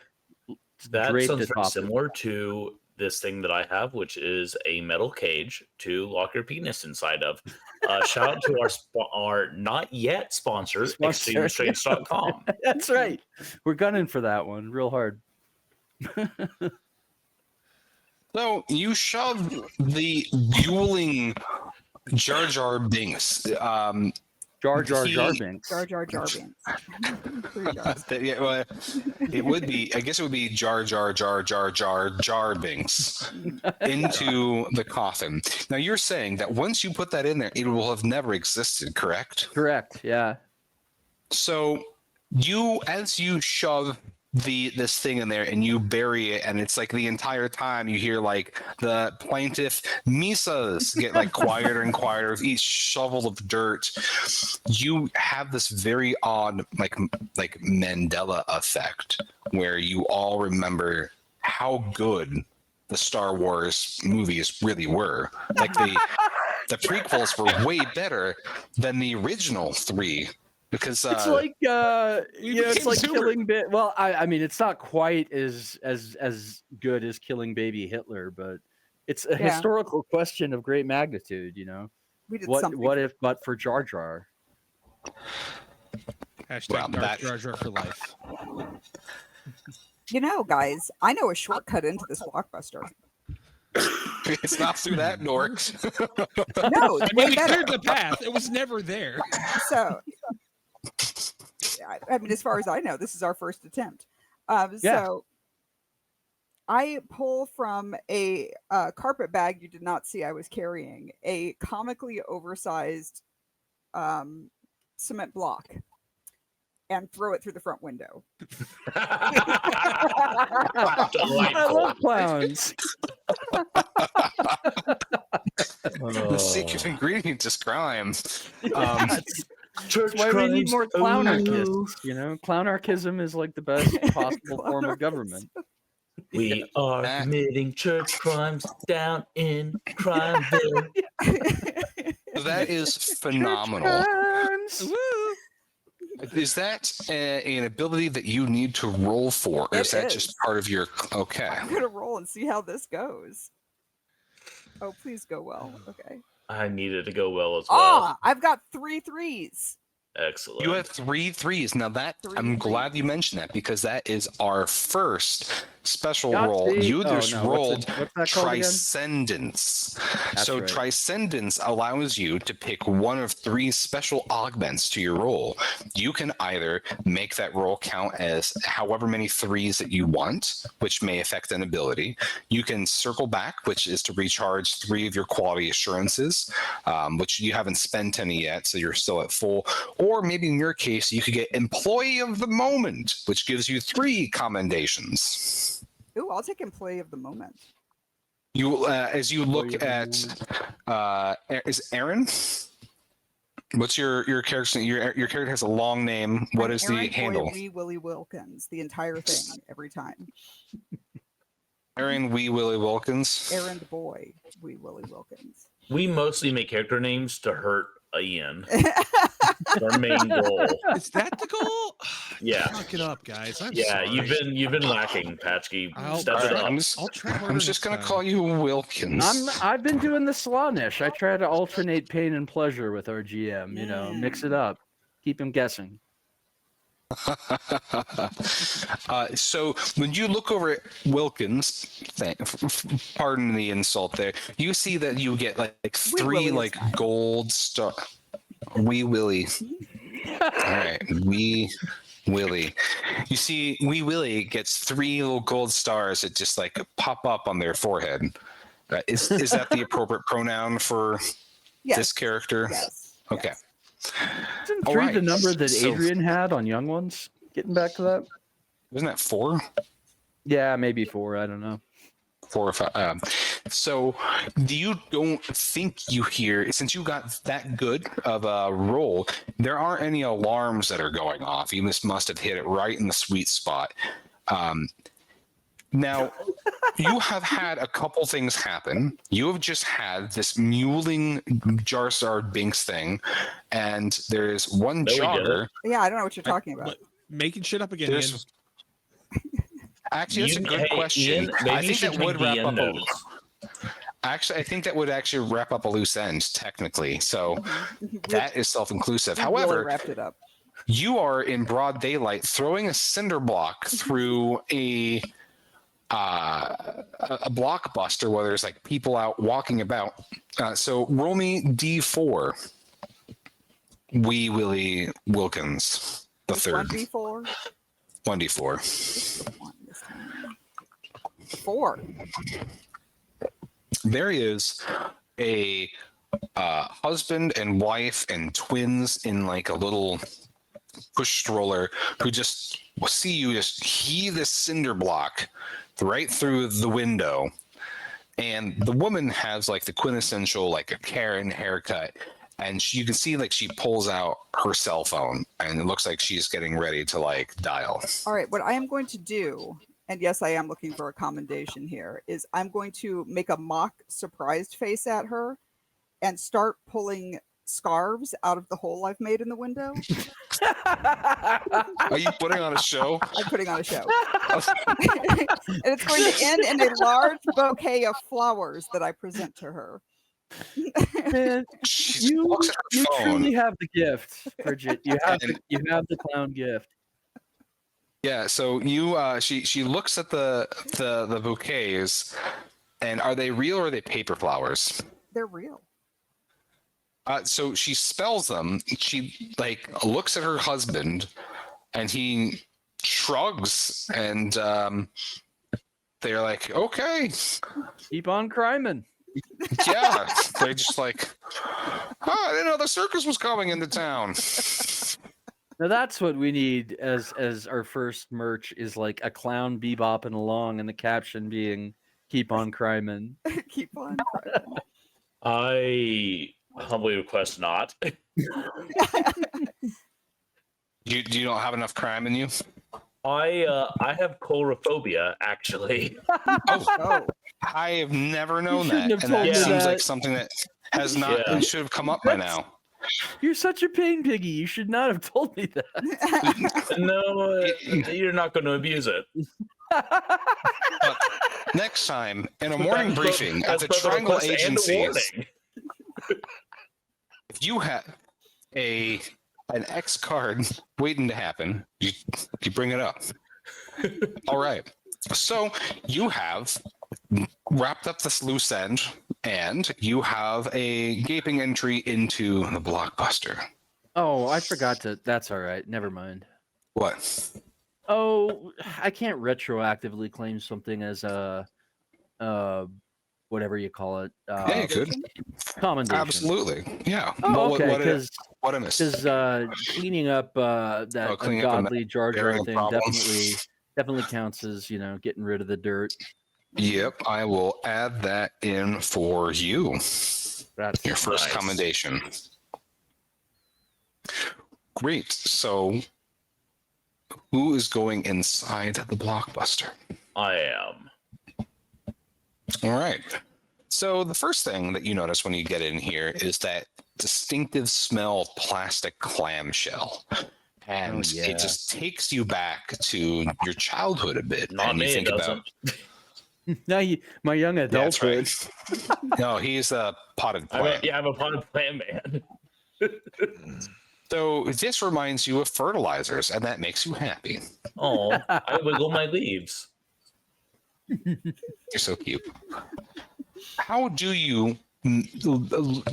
That
draped
sounds very
atop it.
similar to this thing that I have, which is a metal cage to lock your penis inside of. Shout out to our not yet sponsored,
Sponsor,
ExtremeStrengths.com.
That's right. We're gunning for that one real hard.
So you shove the dueling Jar Jar Binks
Jar
He-
Binks.
Jar Jar Binks. 3 jars.
Yeah, well, it would be. I guess it would be Jar Binks into the coffin. Now you're saying that once you put that in there, it will have never existed, correct?
Correct. Yeah.
So as you shove this thing in there and you bury it, and it's like the entire time you hear like the plaintiff Misas get like quieter and quieter with each shovel of dirt. You have this very odd like Mandela effect where you all remember how good the Star Wars movies really were. Like the prequels were way better than the original 3. Because
It's like it's
became
like
Zoomer.
killing well, I mean it's not quite as good as killing baby Hitler, but it's a
Yeah.
historical question of great magnitude,
We did
What
something.
if but for Jar Jar?
Hashtag
Well,
Darth Jar Jar for life.
Guys, I know a shortcut into this blockbuster.
it's not through that door.
No, it's
I mean,
way
we
better.
cleared the path. It was never there.
So, I mean, as far as I know, this is our first attempt.
Yeah.
So, I pull from a carpet bag you did not see I was carrying a comically oversized cement block and throw it through the front window.
I
Delightful.
love clowns.
The secret ingredient is crime.
Church
That's why we need
crimes.
more clown
Ooh.
archists. Clownarchism is like the best possible form of government.
We are
That-
committing church crimes down in Crimeville.
That is phenomenal.
Crimes.
Is that an ability that you need to roll for, or is
It
that
is.
just part of your? Okay.
I'm gonna roll and see how this goes. Oh, please go well. Okay.
I needed to go well as well.
Ah, I've got 3 3s.
Excellent.
You have 3 3s. Now that I'm glad you mentioned that because that is our first special roll.
Yahtzee.
You
Oh,
just
no,
rolled
what's that called again?
Triscendence.
That's
So
right.
Triscendence allows you to pick one of 3 special augments to your roll. You can either make that roll count as however many 3s that you want, which may affect an ability. You can circle back, which is to recharge 3 of your quality assurances, which you haven't spent any yet, so you're still at full. Or maybe in your case, you could get Employee of the Moment, which gives you 3 commendations.
Ooh, I'll take employee of the moment.
You, as you look at, is Aaron? What's your character? Your character has a long name. What
I'm
is
Aaron
the
Boy
handle?
Wee Willie Wilkins. The entire thing, every time.
Aaron Wee Willie Wilkins.
Errand Boy Wee Willie Wilkins.
We mostly make character names to hurt Ian. Our main goal.
Is that the goal?
Yeah.
Fuck it up, guys. I'm
Yeah,
sorry.
you've been lacking, Patchkey.
I'll-
Step it
Alright,
up.
I'm
try harder
just
next
gonna
time.
call you Wilkins.
I've been doing the Slaanesh. I try to alternate pain and pleasure with our GM. Mix it up, keep him guessing.
So when you look over at Wilkins, pardon the insult there, you see that you get like
Wee
3
Willie is
like
fine.
gold star. Wee Willie. All right, Wee Willie. You see, Wee Willie gets 3 little gold stars that just like pop up on their forehead. Is that the appropriate pronoun for
Yes.
this character?
Yes.
Okay.
yes.
Isn't
All
3 the
right,
number that
so-
Adrian had on Young Ones? Getting back to that.
Isn't that 4?
Yeah, maybe 4. I don't know.
4 or 5. So you don't think you hear, since you got that good of a roll, there aren't any alarms that are going off. You must have hit it right in the sweet spot. Now, you have had a couple things happen. You have just had this mewling Jar Jar Binks thing, and there's one
No, we didn't.
jogger.
Yeah, I don't know what you're talking about.
What? Making shit up again.
There's- Actually, that's a good
Hey,
question.
Ian, maybe
I
you
think
should
that would
take the
wrap
end
up a
notes.
Actually, I think that would actually wrap up a loose end, technically. So that is self-inclusive.
We really
However,
wrapped it up.
you are in broad daylight throwing a cinder block through a blockbuster where there's like people out walking about. So roll me D4. Wee Willie Wilkins the
Just
third.
1d4.
1d4.
Just the one this time. 4.
There is a husband and wife and twins in like a little push stroller who just see you just heave this cinder block right through the window. And the woman has like the quintessential like a Karen haircut, and you can see like she pulls out her cell phone, and it looks like she's getting ready to like dial.
All right, what I am going to do, and yes, I am looking for a commendation here, is I'm going to make a mock surprised face at her and start pulling scarves out of the hole I've made in the window.
Are you putting on a show?
I'm putting on a show. And it's going to end in a large bouquet of flowers that I present to her.
Man,
She
you
looks at her
you
phone.
truly have the gift, Bridget. You have the clown gift.
Yeah, so you she looks at the bouquets, and are they real or are they paper flowers?
They're real.
So she spells them. She like looks at her husband, and he shrugs, and they're like, "Okay,
Keep on criming.
yeah." They're just like, "Oh, I didn't know the circus was coming into town."
Now that's what we need as our first merch is like a clown bebopping along and the caption being "Keep on criming."
Keep on.
I humbly request not.
You don't have enough crime in you?
I have coulrophobia, actually.
Oh,
I have never known
shouldn't
that,
have
and
told
that
me
seems
that.
like something that has not
Yeah.
should have come up by now.
You're such a pain piggy. You should not have told me that.
No, you're not going to abuse it.
Next time in a morning briefing at
That's
the
both a
Triangle
request and a
Agencies,
warning.
if you have an X card waiting to happen, you bring it up. All right. So you have wrapped up this loose end, and you have a gaping entry into the Blockbuster.
Oh, I forgot to. That's all right. Never mind.
What?
Oh, I can't retroactively claim something as a, whatever you call it.
Yeah, you could.
Commendation.
Absolutely. Yeah.
Oh, okay.
What
Because
I missed.
cleaning up that
cleaning up a
ungodly Jar Jar
bearing
thing
problem.
definitely counts as getting rid of the dirt.
Yep, I will add that in for you.
That's
Your first
Nice.
commendation. Great. So, who is going inside the Blockbuster?
I am.
All right. So, the first thing that you notice when you get in here is that distinctive smell of plastic clamshell. And
Oh, yeah.
it just takes you back to your childhood a bit.
Not
and you
me, it
think
doesn't.
Now my young
That's
adulthood.
right. No, he's a potted plant.
I'm a potted plant man.
So this reminds you of fertilizers, and that makes you happy.
Oh, I wiggle my leaves.
You're so cute. How do you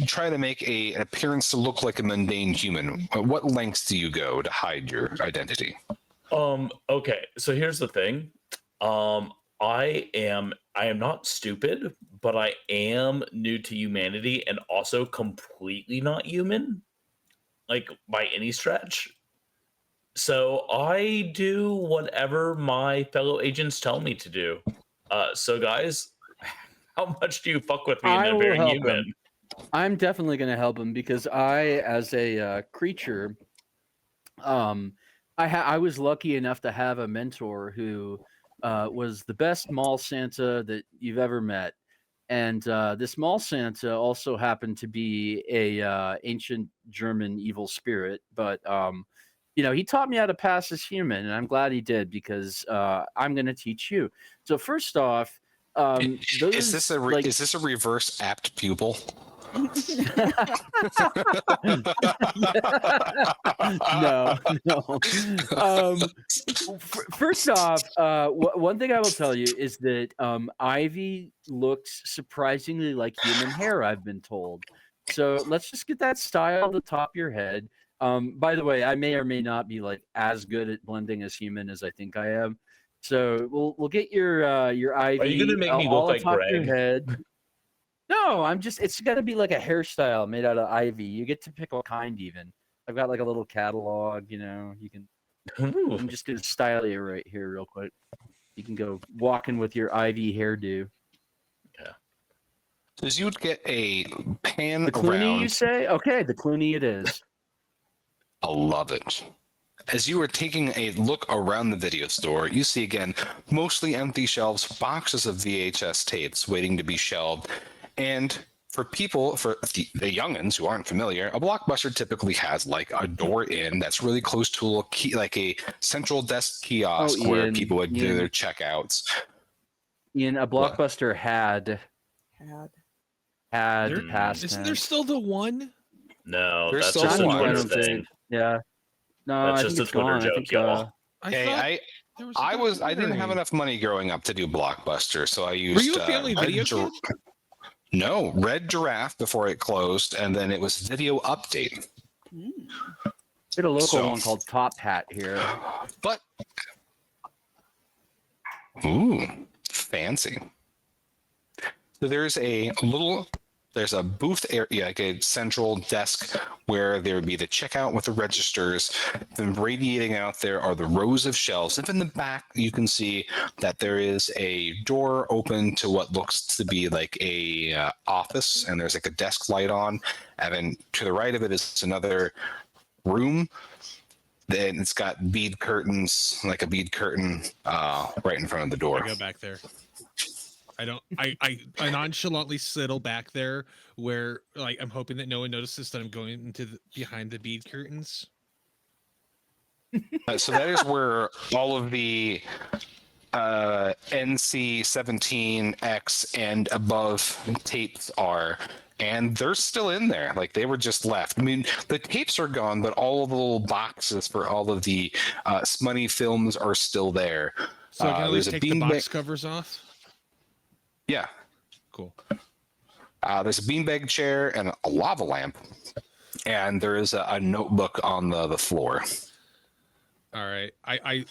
try to make an appearance to look like a mundane human? What lengths do you go to hide your identity?
Okay, so here's the thing. I am not stupid, but I am new to humanity and also completely not human, like by any stretch. So I do whatever my fellow agents tell me to do. So guys, how much do you fuck with me
I
in
will
very
help
human?
him. I'm definitely going to help him because I, as a creature, I was lucky enough to have a mentor who was the best mall Santa that you've ever met, and this mall Santa also happened to be a ancient German evil spirit. But he taught me how to pass as human, and I'm glad he did because I'm going to teach you. So first off,
Is this a reverse apt pupil?
No. First off, one thing I will tell you is that Ivy looks surprisingly like human hair, I've been told. So let's just get that style at the top of your head. By the way, I may or may not be like as good at blending as human as I think I am. So we'll get your IV.
Are you gonna make me look like
atop your
Greg?
head. No, it's got to be like a hairstyle made out of ivy. You get to pick what kind even. I've got like a little catalog, you know, you can.
Ooh.
I'm just gonna style you right here real quick. You can go walking with your ivy hairdo.
So you would get a pan
The Clooney,
around.
you say? Okay, the Clooney it is.
I love it. As you are taking a look around the video store, you see again mostly empty shelves, boxes of VHS tapes waiting to be shelved. And for people, for the youngins who aren't familiar, a Blockbuster typically has like a door in that's really close to a key, like a central desk kiosk where
Ian,
people would do
Ian.
their checkouts.
Ian, a Blockbuster had past
Isn't there still the one?
No,
There's
that's
still
just a
one.
Twitter
I don't
thing.
think- Yeah. No,
That's
I
just
think
a
it's
Twitter
gone.
joke,
I think,
y'all.
Okay,
there was
I didn't have
documentary.
enough money growing up to do Blockbuster, so I used.
Were you a family
Red
video
Gir-
kid?
No, Red Giraffe before it closed, and then it was Video Update.
we had a local
So-
one called Top Hat here.
But ooh, fancy. So there's a booth area, like a central desk where there would be the checkout with the registers. Then radiating out there are the rows of shelves. If in the back you can see that there is a door open to what looks to be like a office, and there's like a desk light on. And then to the right of it is another room. Then it's got bead curtains, like a bead curtain, right in front of the door.
I go back there. I nonchalantly sidle back there where like I'm hoping that no one notices that I'm going into behind the bead curtains.
So that is where all of the NC-17X and above tapes are, and they're still in there. Like they were just left. I mean, the tapes are gone, but all of the little boxes for all of the smutty films are still there.
So I can at
there's
least
a
take the box
beanbag.
covers off.
Yeah,
Cool.
there's a beanbag chair and a lava lamp, and there is a notebook on the floor.
All right. I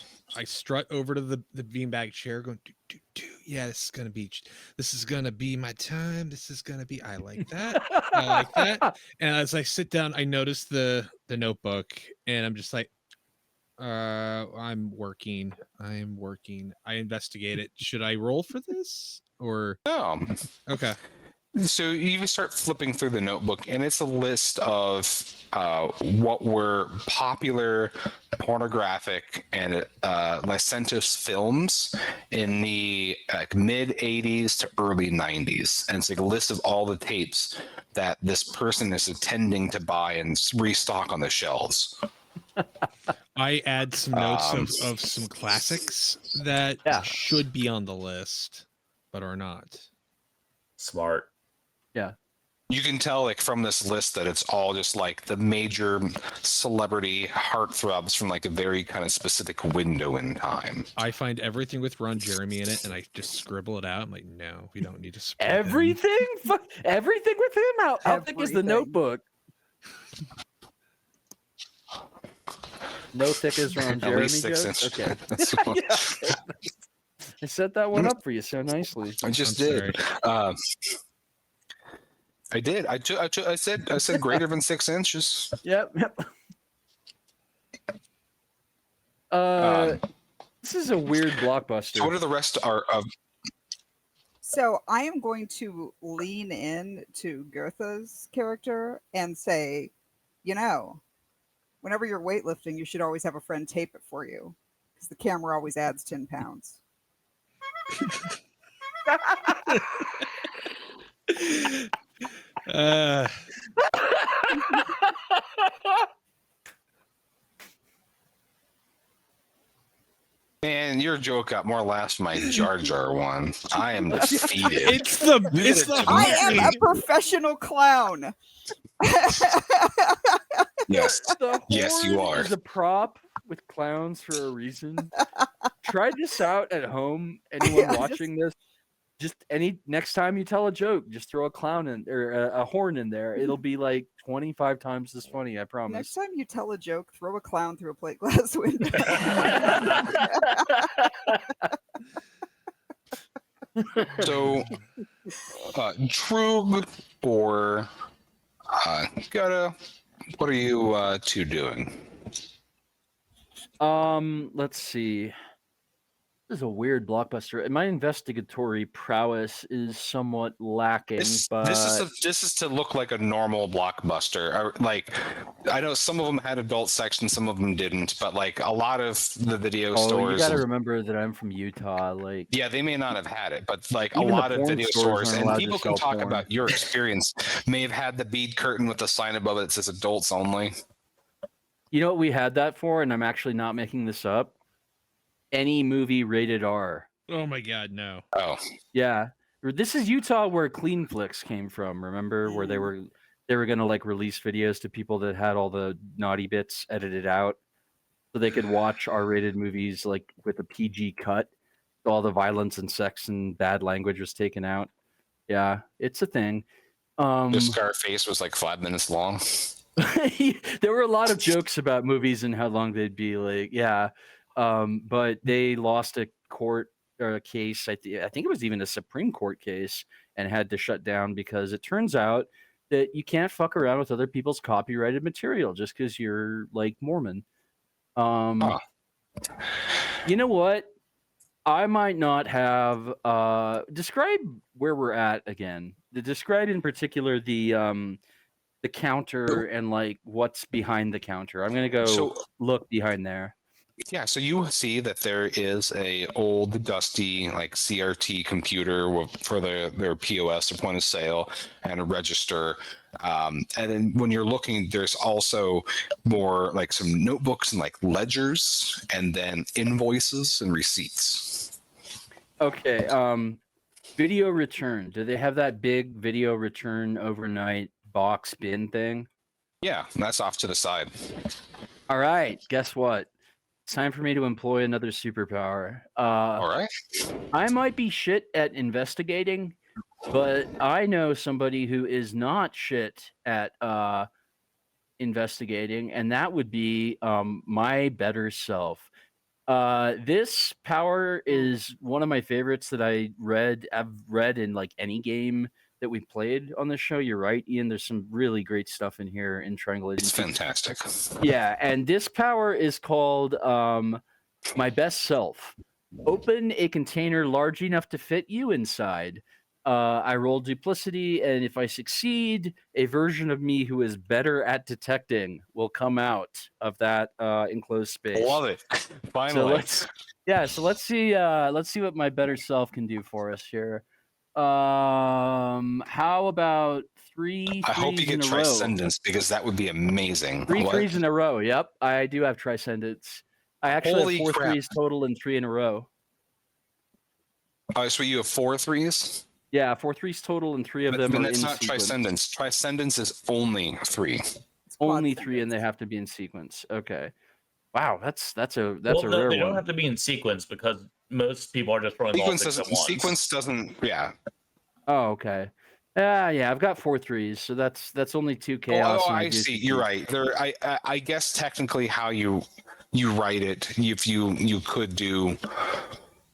strut over to the beanbag chair going, yeah, this is gonna be my time. This is gonna be I like that. I like that. And as I sit down, I notice the notebook and I'm just like, I'm working. I investigate it. Should I roll for this? Or okay.
So you start flipping through the notebook, and it's a list of what were popular pornographic and licentious films in the mid 80s to early 90s. And it's like a list of all the tapes that this person is intending to buy and restock on the shelves.
I add some notes of some classics that
Yeah.
should be on the list, but are not.
Smart.
You can tell like from this list that it's all just like the major celebrity heartthrobs from like a very kind of specific window in time.
I find everything with Ron Jeremy in it, and I just scribble it out. I'm like, no, we don't need to. split them."
Everything? Everything with him? How thick is the
Everything.
notebook? No thick as Ron
At
Jeremy
least 6
jokes?
inches.
Okay.
That's what-
Yeah, okay. I set that one up for you so nicely.
I just
I'm
did. I did. I said greater than 6 inches.
Yep. This is a weird blockbuster.
So what are the rest are of?
So I am going to lean in to Goethe's character and say, you know, whenever you're weightlifting, you should always have a friend tape it for you because the camera always adds 10 pounds.
Uh,
Man, your joke got more laughs than my Jar Jar one. I am defeated.
it's the
I am a professional clown.
Yes.
The
Yes, you
horn
are.
is a prop with clowns for a reason. Try this out at home. Anyone
Yeah,
watching this? next time you tell a joke, just throw a clown in or a horn in there. It'll be like 25 times as funny. I
Next
promise.
time you tell a joke, throw a clown through a plate glass window.
So, Droog or Gutta, what are you two doing?
Let's see. This is a weird blockbuster. My investigatory prowess is somewhat lacking, but
This is to look like a normal blockbuster. Like, I know some of them had adult section, some of them didn't, but like a lot of the video stores.
You got to remember that I'm from Utah. Like,
yeah, they may not have had it, but like a
Even the
lot of
porn
video
stores
stores,
aren't
and
allowed to
people can
sell
talk
porn.
about your experience, may have had the bead curtain with a sign above it that says adults only.
you know what we had that for, and I'm actually not making this up. Any movie rated R.
Oh my God, no.
Oh,
Yeah, this is Utah, where Clean Flicks came from. Remember, where they were gonna like release videos to people that had all the naughty bits edited out, so they could watch R-rated movies like with a PG cut. All the violence and sex and bad language was taken out. Yeah, it's a thing.
the Scarface was like 5 minutes long.
There were a lot of jokes about movies and how long they'd be. Like, yeah, but they lost a court or a case. I think it was even a Supreme Court case, and had to shut down because it turns out that you can't fuck around with other people's copyrighted material just because you're like Mormon. You know what? I might not have describe where we're at again. Describe in particular the counter and like what's behind the counter. I'm gonna go look behind there.
Yeah, so you see that there is a old dusty like CRT computer for their POS or point of sale and a register. And then when you're looking, there's also more like some notebooks and like ledgers, and then invoices and receipts.
Okay. Video return. Do they have that big video return overnight box bin thing?
Yeah, that's off to the side.
All right. Guess what? It's time for me to employ another superpower.
All right.
I might be shit at investigating, but I know somebody who is not shit at investigating, and that would be my better self. This power is one of my favorites that I've read in like any game that we played on the show. You're right, Ian. There's some really great stuff in here in Triangle Agency.
It's fantastic.
Yeah, and this power is called my best self. Open a container large enough to fit you inside. I roll duplicity, and if I succeed, a version of me who is better at detecting will come out of that enclosed space.
Love it. Finally.
So let's see what my better self can do for us here. How about three?
I hope you get Triscendence, because that would be amazing.
Three threes in a row. Yep, I do have Triscendence. I actually have 4 threes total and 3 in a row.
So you have 4 threes?
Yeah, 4 threes total, and 3 of them are in sequence.
That's not Triscendence. Triscendence is only 3.
Only 3, and they have to be in sequence. Okay. Wow, that's a rare one.
They don't have to be in sequence because most people are just throwing all 6 at once.
Sequence doesn't. Yeah.
Oh, okay. Yeah, I've got 4 threes, so that's only 2 chaos.
Oh, I see. You're right. I guess technically how you write it, if you could do.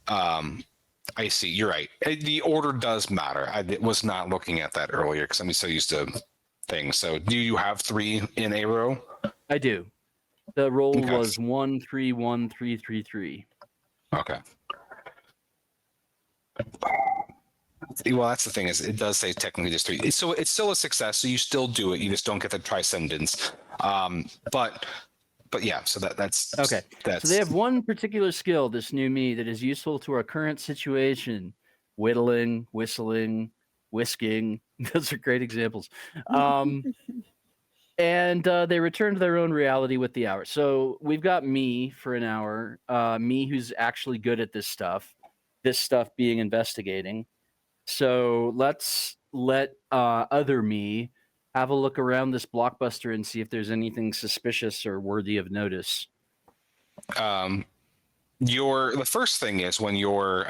I see. You're right. The order does matter. I was not looking at that earlier because I'm so used to things. So, do you have 3 in a row?
I do. The roll was 1 3 1 3 3 3.
Okay. Well, that's the thing, is it does say technically just 3. So it's still a success. So you still do it. You just don't get the Triscendence. But yeah. So that's
okay. So they have one particular skill, this new me, that is useful to our current situation: whittling, whistling, whisking. Those are great examples. And they return to their own reality with the hour. So we've got me for an hour. Me who's actually good at this stuff. This stuff being investigating. So let's let other me have a look around this blockbuster and see if there's anything suspicious or worthy of notice.
The first thing is when you're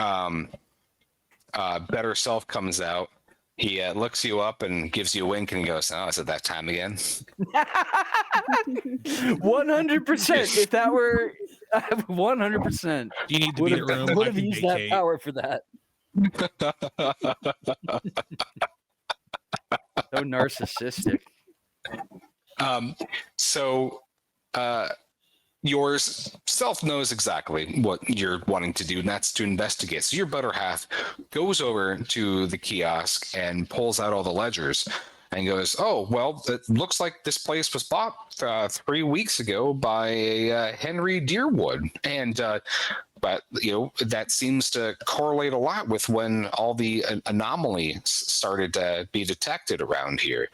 better self comes out. He looks you up and gives you a wink, and he goes, "Oh, is it that time again?"
100%. If that were 100%,
You need to
would
be in a room.
have,
I
would have
can
used that
vacate.
power for that. So narcissistic.
So yours self knows exactly what you're wanting to do, and that's to investigate. So your better half goes over to the kiosk and pulls out all the ledgers and goes, "Oh, well, it looks like this place was bought 3 weeks ago by Henry Deerwood." And but that seems to correlate a lot with when all the anomalies started to be detected around here.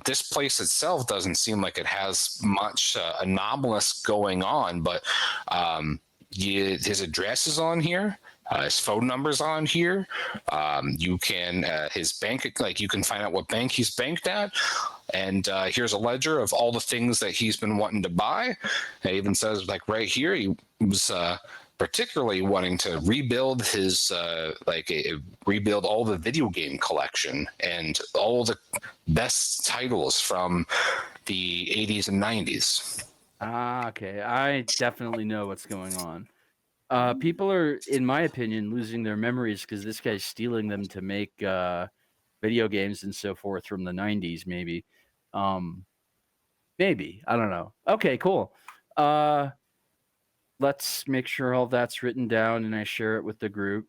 This place itself doesn't seem like it has much anomalous going on, but his address is on here. His phone number's on here. You can his bank, like you can find out what bank he's banked at, and here's a ledger of all the things that he's been wanting to buy. It even says, like right here, he was particularly wanting to rebuild his rebuild all the video game collection and all the best titles from the 80s and 90s.
Ah, okay. I definitely know what's going on. People are, in my opinion, losing their memories because this guy's stealing them to make video games and so forth from the 90s, maybe. Maybe. I don't know. Okay, cool. Let's make sure all that's written down and I share it with the group.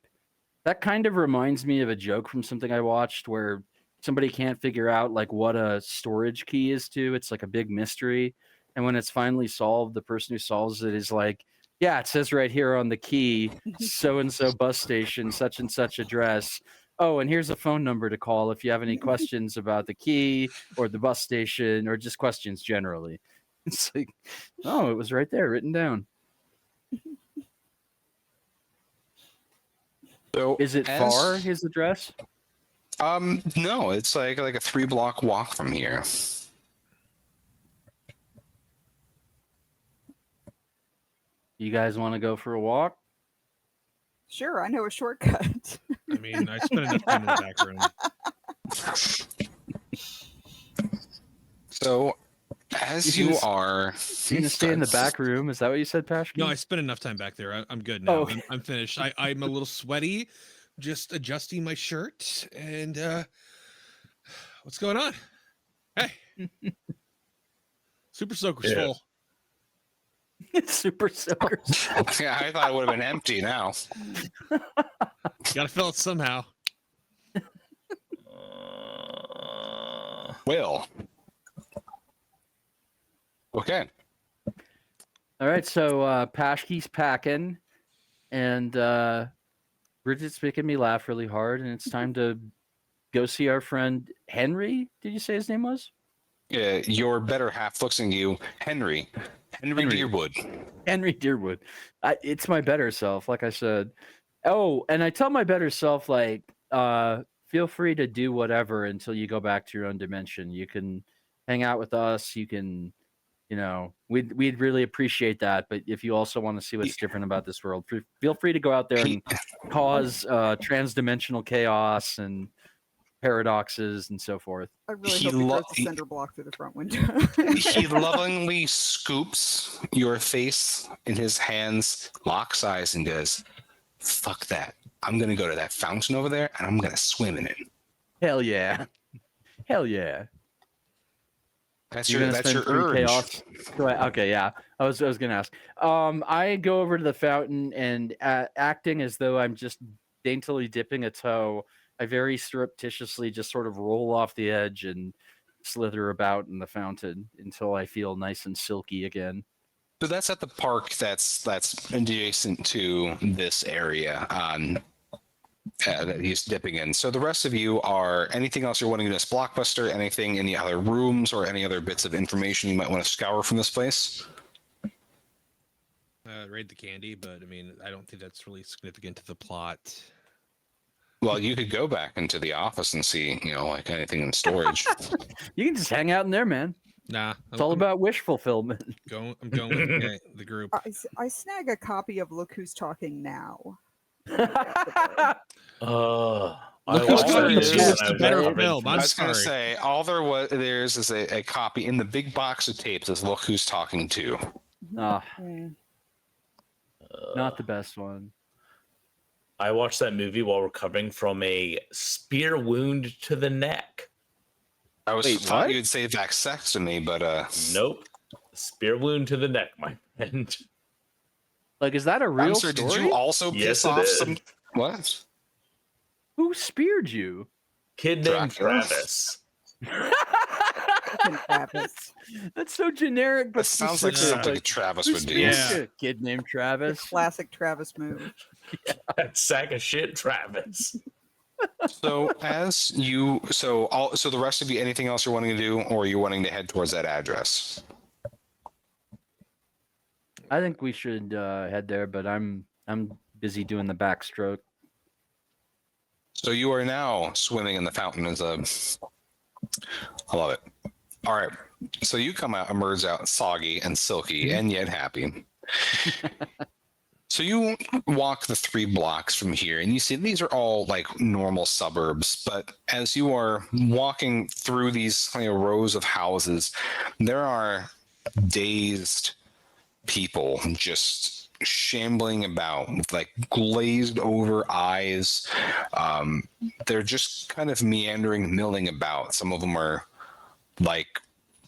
That kind of reminds me of a joke from something I watched where somebody can't figure out like what a storage key is to. It's like a big mystery. And when it's finally solved, the person who solves it is like, yeah, it says right here on the key, so-and-so bus station, such and such address. Oh, and here's a phone number to call if you have any questions about the key or the bus station or just questions generally. It's like, oh, it was right there written down.
So
Is it far, his address?
No, it's like a 3-block walk from here.
You guys want to go for a walk?
Sure, I know a shortcut.
I mean, I spent enough time in the back room.
So as
You're
you
gonna-
are
You're gonna stay in the back room? Is that what you said, Pashkin?
No, I spent enough time back there. I'm good now.
Oh, okay.
I'm finished. I'm a little sweaty, just adjusting my shirt. And what's going on? Hey, Super Soaker's
Yeah.
full.
Super soakers.
yeah, I thought it would have been empty now.
Got to fill it somehow.
Will. Okay.
All right, so Pashki's packing, and Bridget's making me laugh really hard, and it's time to go see our friend Henry. Did you say his name was?
Your better half looks at you, Henry Deerwood.
Henry Deerwood. It's my better self, like I said. Oh, and I tell my better self, like, feel free to do whatever until you go back to your own dimension. You can hang out with us. You can, we'd really appreciate that. But if you also want to see what's different about this world, feel free to go out there and cause transdimensional chaos and paradoxes and so forth.
I really hope he throws the cinder block through the front window.
He lovingly scoops your face in his hands, locks eyes, and goes, "Fuck that. I'm going to go to that fountain over there, and I'm going to swim in it."
Hell yeah. Hell yeah.
That's
You're
your
gonna
that's your
spend free
urge.
chaos. Go ahead. Okay, yeah. I was gonna ask. I go over to the fountain and acting as though I'm just daintily dipping a toe, I very surreptitiously just sort of roll off the edge and slither about in the fountain until I feel nice and silky again.
So that's at the park that's adjacent to this area that he's dipping in. So the rest of you are, anything else you're wanting to do, Blockbuster, anything, any other rooms or any other bits of information you might want to scour from this place?
Raid the candy, but I mean, I don't think that's really significant to the plot.
Well, you could go back into the office and see, like anything in storage.
You can just hang out in there, man.
Nah,
It's all about wish fulfillment.
I'm going with the group.
I snag a copy of Look Who's Talking Now.
I
Look who's
watched
talking
that
to
movie
you.
when
It's
I
the
was
better
recovering
film.
from
I
I'm
was going to
sorry.
say, all there's is a copy in the big box of tapes is Look Who's Talking To.
Ah,
Mm.
not the best one.
I watched that movie while recovering from a spear wound to the neck.
I
Wait,
thought
what?
you'd say vasectomy, but
Nope. Spear wound to the neck, my friend.
Like, is that a
I'm
real
sorry,
story?
did you also
Yes,
piss
it
off
is.
some what?
Who speared you?
Kid named
Dracula?
Travis.
Fucking Travis.
That's so generic, but
That sounds like
specific.
something Travis
who
would do.
speared
Yeah.
you? Kid named
The
Travis.
classic Travis move.
That sack of shit, Travis.
So so the rest of you, anything else you're wanting to do, or are you wanting to head towards that address?
I think we should head there, but I'm busy doing the backstroke.
So you are now swimming in the fountain as a. I love it. All right. So you emerge out soggy and silky and yet happy. So you walk the 3 blocks from here, and you see these are all like normal suburbs. But as you are walking through these rows of houses, there are dazed people just shambling about with like glazed over eyes. They're just kind of meandering, milling about. Some of them are like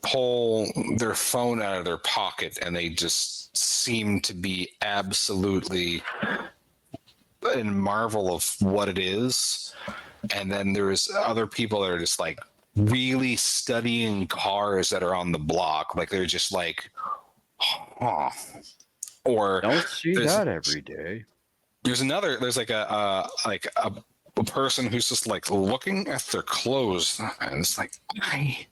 pull their phone out of their pocket and they just seem to be absolutely in marvel of what it is. And then there's other people that are just like really studying cars that are on the block. Like they're just like, huh. Or
Don't see
there's-
that every day.
there's like a person who's just like looking at their clothes and it's like, I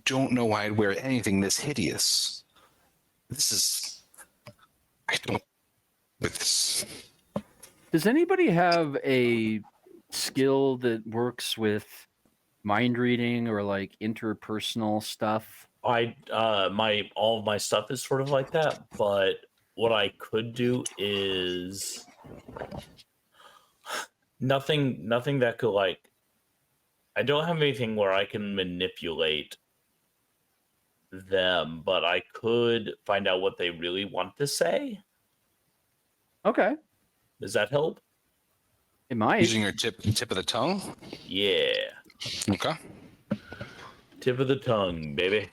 don't know why I'd wear anything this hideous. I don't with this.
Does anybody have a skill that works with mind reading or like interpersonal stuff?
All of my stuff is sort of like that, but what I could do is nothing that could like I don't have anything where I can manipulate them, but I could find out what they really want to say.
Okay,
Does that help?
it might.
Using your tip of the tongue?
Yeah.
Okay.
Tip of the tongue, baby.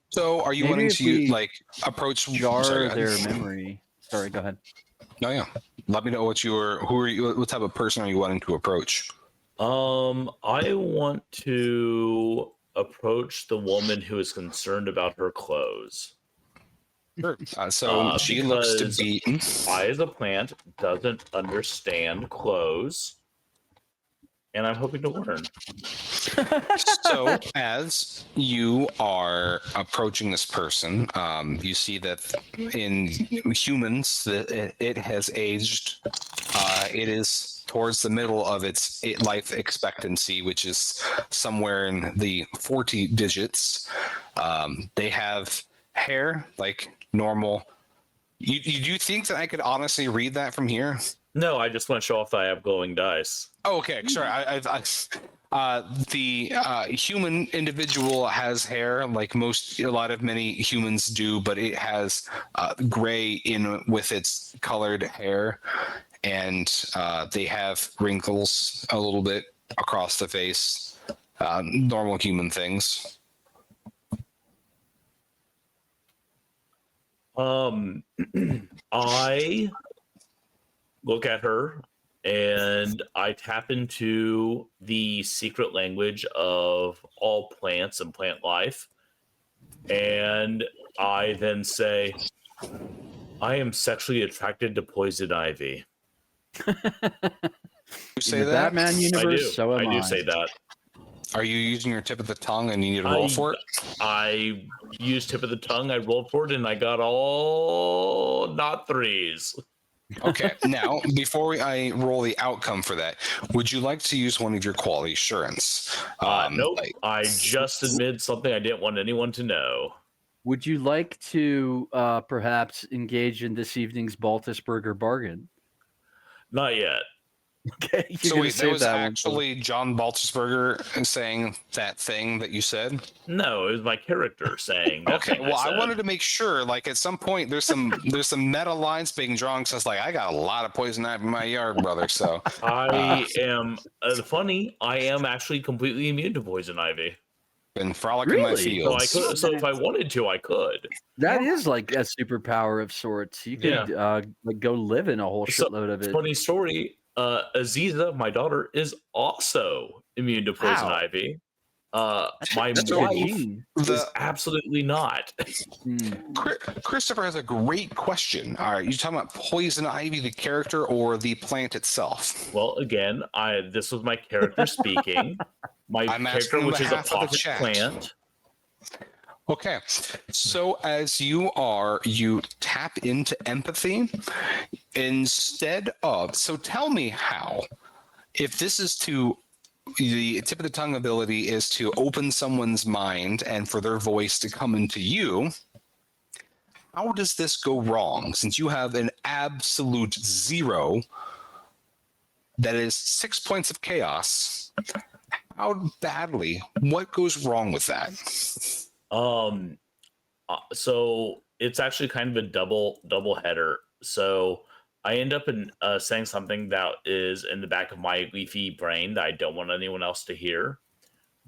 So are you
Maybe
wanting
if
to
we
like approach
Jar
sorry, go ahead.
their memory. Sorry, go ahead.
No, yeah. Let me know what type of person are you wanting to approach?
I want to approach the woman who is concerned about her clothes.
Sure. So she looks to
because
be
I, as a plant, doesn't understand clothes, and I'm hoping to learn.
so as you are approaching this person, you see that in humans that it has aged. It is towards the middle of its life expectancy, which is somewhere in the 40 digits. They have hair like normal. You do you think that I could honestly read that from here?
No, I just want to show off that I have glowing dice.
Oh, okay, sorry. The human individual has hair like many humans do, but it has gray in with its colored hair, and they have wrinkles a little bit across the face, normal human things.
I look at her and I tap into the secret language of all plants and plant life. And I then say, I am sexually attracted to poison ivy.
You say
In the
that?
Batman universe,
I do.
so am I.
I do say that.
Are you using your tip of the tongue and you need to roll for it?
I used tip of the tongue. I rolled for it and I got all not threes.
Okay. Now, before I roll the outcome for that, would you like to use one of your quality assurance?
Nope. I just admitted something I didn't want anyone to know.
Would you like to perhaps engage in this evening's Baltusburger bargain?
Not yet.
Okay, you're
So
gonna
wait, that
save
was
one for-
actually John Baltzberger saying that thing that you said?
No, it was my character saying that
Okay,
thing
well, I
said.
wanted to make sure. Like, at some point, there's some meta lines being drawn. Says like, I got a lot of poison ivy in my yard, brother. So
I am funny. I am actually completely immune to poison ivy.
been frolicking my
Really?
So I
fields.
could. So if I wanted to, I could.
That
Yeah.
is like a superpower of sorts. You
Yeah.
could like go live in a whole
So,
shitload of it.
Funny story. Aziza, my daughter, is also immune to poison
Wow.
ivy. My
That's a good
wife
gene.
is
The
absolutely not.
Hmm.
Christopher has a great question. All right, you talking about poison ivy, the character, or the plant itself?
Well, again, this was my character speaking. My
I'm
character,
asking on
which is a
behalf of the
pocket
chat.
plant.
Okay, so as you tap into empathy instead of. So tell me how. If this is to the tip of the tongue ability is to open someone's mind and for their voice to come into you. How does this go wrong? Since you have an absolute 0 that is 6 points of chaos, how badly? What goes wrong with that?
So it's actually kind of a double header. So I end up saying something that is in the back of my leafy brain that I don't want anyone else to hear.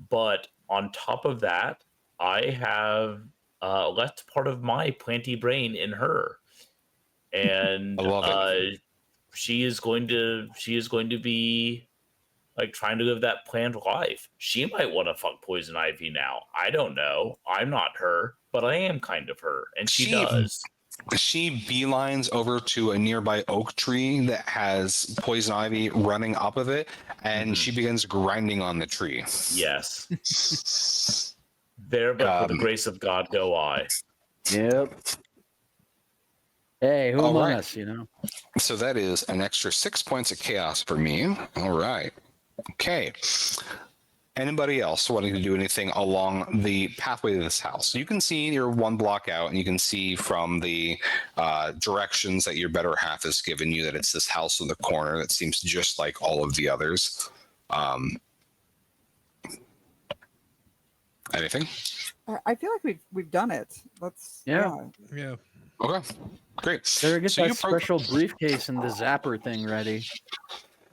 But on top of that, I have left part of my planty brain in her, and
I love it.
she is going to be like trying to live that planned life. She might want to fuck poison ivy now. I don't know. I'm not her, but I am kind of her, and she does.
She beelines over to a nearby oak tree that has poison ivy running up of it, and she begins grinding on the tree.
Yes. There, but for the grace of God, go I.
Yep. Hey, who
All
among
right.
us, you know?
So that is an extra 6 points of chaos for me. All right. Okay. Anybody else wanting to do anything along the pathway to this house? You can see you're one block out, and you can see from the directions that your better half has given you that it's this house in the corner that seems just like all of the others. Anything?
I feel like we've done it. Let's.
Yeah.
Yeah.
Okay. Great.
Better get
So
that
you
special briefcase and the zapper thing ready.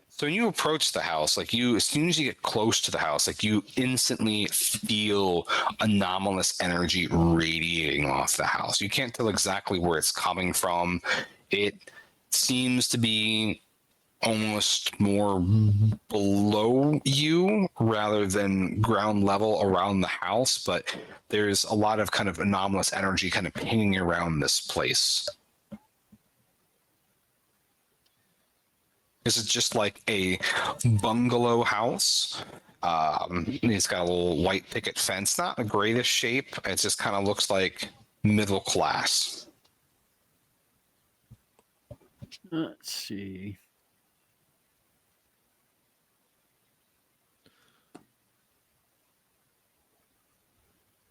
So when you approach the house, like as soon as you get close to the house, like you instantly feel anomalous energy radiating off the house. You can't tell exactly where it's coming from. It seems to be almost more below you rather than ground level around the house, but there's a lot of kind of anomalous energy kind of pinging around this place. This is just like a bungalow house. It's got a little white picket fence, not the greatest shape. It just kind of looks like middle class.
Let's see.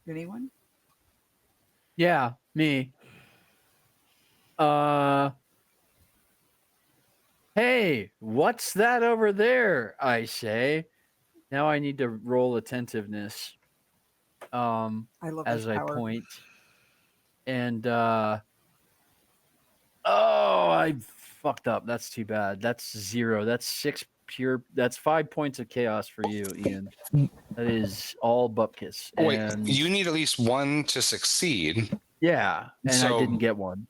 Anyone?
Yeah, me. Hey, what's that over there? I say. Now I need to roll attentiveness.
I love
As
this
I
power.
point. And oh, I fucked up. That's too bad. That's 0. That's 5 points of chaos for you, Ian. That is all bupkis.
Wait,
And
you need at least 1 to succeed.
yeah, and I
So-
didn't get one.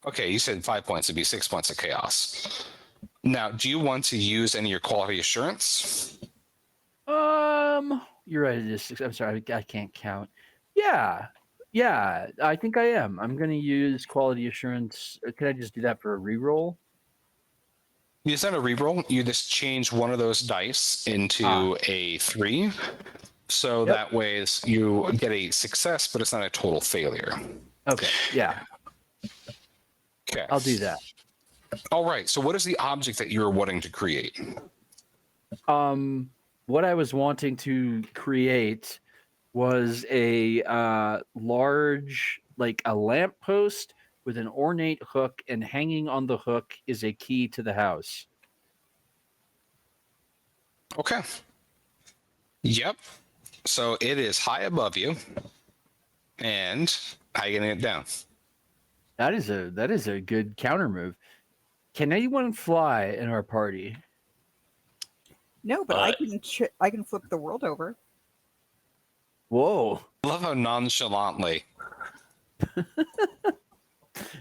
Okay, you said 5 points. It'd be 6 points of chaos. Now, do you want to use any of your quality assurance?
You're right. It is 6. I'm sorry, I can't count. Yeah, I think I am. I'm gonna use quality assurance. Can I just do that for a reroll?
You just have a reroll. You just change one of those dice into a 3. So
Yep.
that way you get a success, but it's not a total failure.
Okay, yeah,
Okay.
I'll do that.
All right. So what is the object that you're wanting to create?
What I was wanting to create was a large, like a lamppost with an ornate hook, and hanging on the hook is a key to the house.
Okay. Yep. So it is high above you. And how are you getting it down?
That is a good counter move. Can anyone fly in our party?
No, but I can flip the world over.
Whoa.
I love how nonchalantly.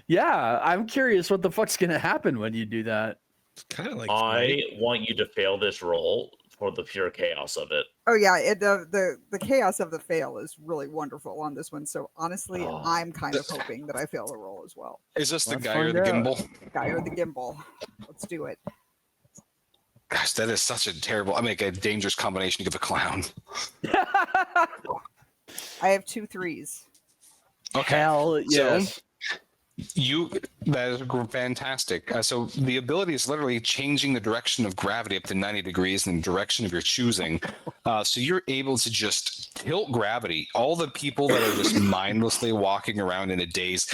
Yeah, I'm curious what the fuck's gonna happen when you do that.
It's kind of like
I want you to fail this roll for the pure chaos of it.
Oh yeah, the chaos of the fail is really wonderful on this one. So honestly,
Oh.
I'm kind of hoping that I fail the roll as well.
Is this the
Let's
guy or
find
the
out.
gimbal?
Guy or the gimbal. Let's do it.
Gosh, that is such a terrible. I make a dangerous combination to give a clown.
I have 2 3s.
Okay.
Hell yes.
That is fantastic. So the ability is literally changing the direction of gravity up to 90 degrees in the direction of your choosing. So you're able to just tilt gravity. All the people that are just mindlessly walking around in a daze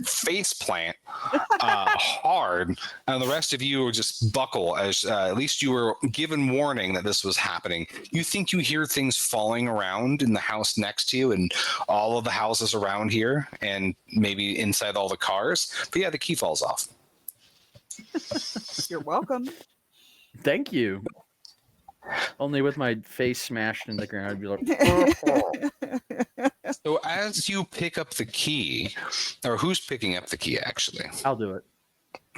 face plant hard, and the rest of you just buckle as at least you were given warning that this was happening. You think you hear things falling around in the house next to you and all of the houses around here and maybe inside all the cars. But yeah, the key falls off.
You're welcome.
Thank you. Only with my face smashed in the ground, I'd be like,
So as you pick up the key, or who's picking up the key actually?
I'll do it.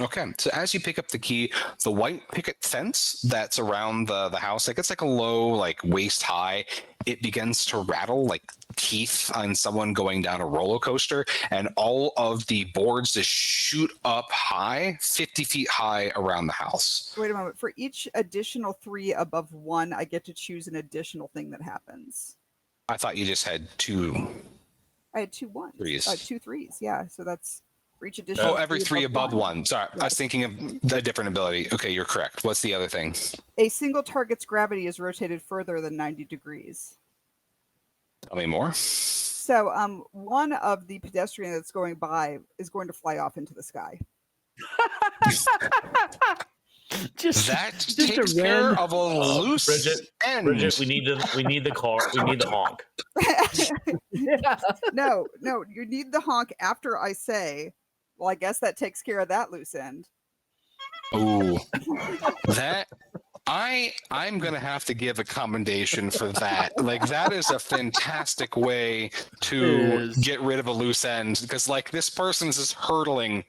Okay, so as you pick up the key, the white picket fence that's around the house, like it's like a low, like waist high, it begins to rattle like teeth on someone going down a roller coaster, and all of the boards just shoot up high, 50 feet high around the house.
Wait a moment. For each additional 3 above 1, I get to choose an additional thing that happens.
I thought you just had 2.
I had 2 1s.
3s.
2 3s. Yeah. So that's for each additional.
Oh, every 3 above 1. Sorry, I was
Yes.
thinking of a different ability. Okay, you're correct. What's the other thing?
A single target's gravity is rotated further than 90 degrees.
Tell me more.
So, one of the pedestrian that's going by is going to fly off into the sky.
Just
That
just
takes
a
care
random-
of a loose end.
Bridget, we need the car. We need the honk.
Yeah.
No, you need the honk after I say, well, I guess that takes care of that loose end.
Ooh, that I'm gonna have to give a commendation for that. Like that is a fantastic way
It
to
is.
get rid of a loose end because like this person's just hurtling.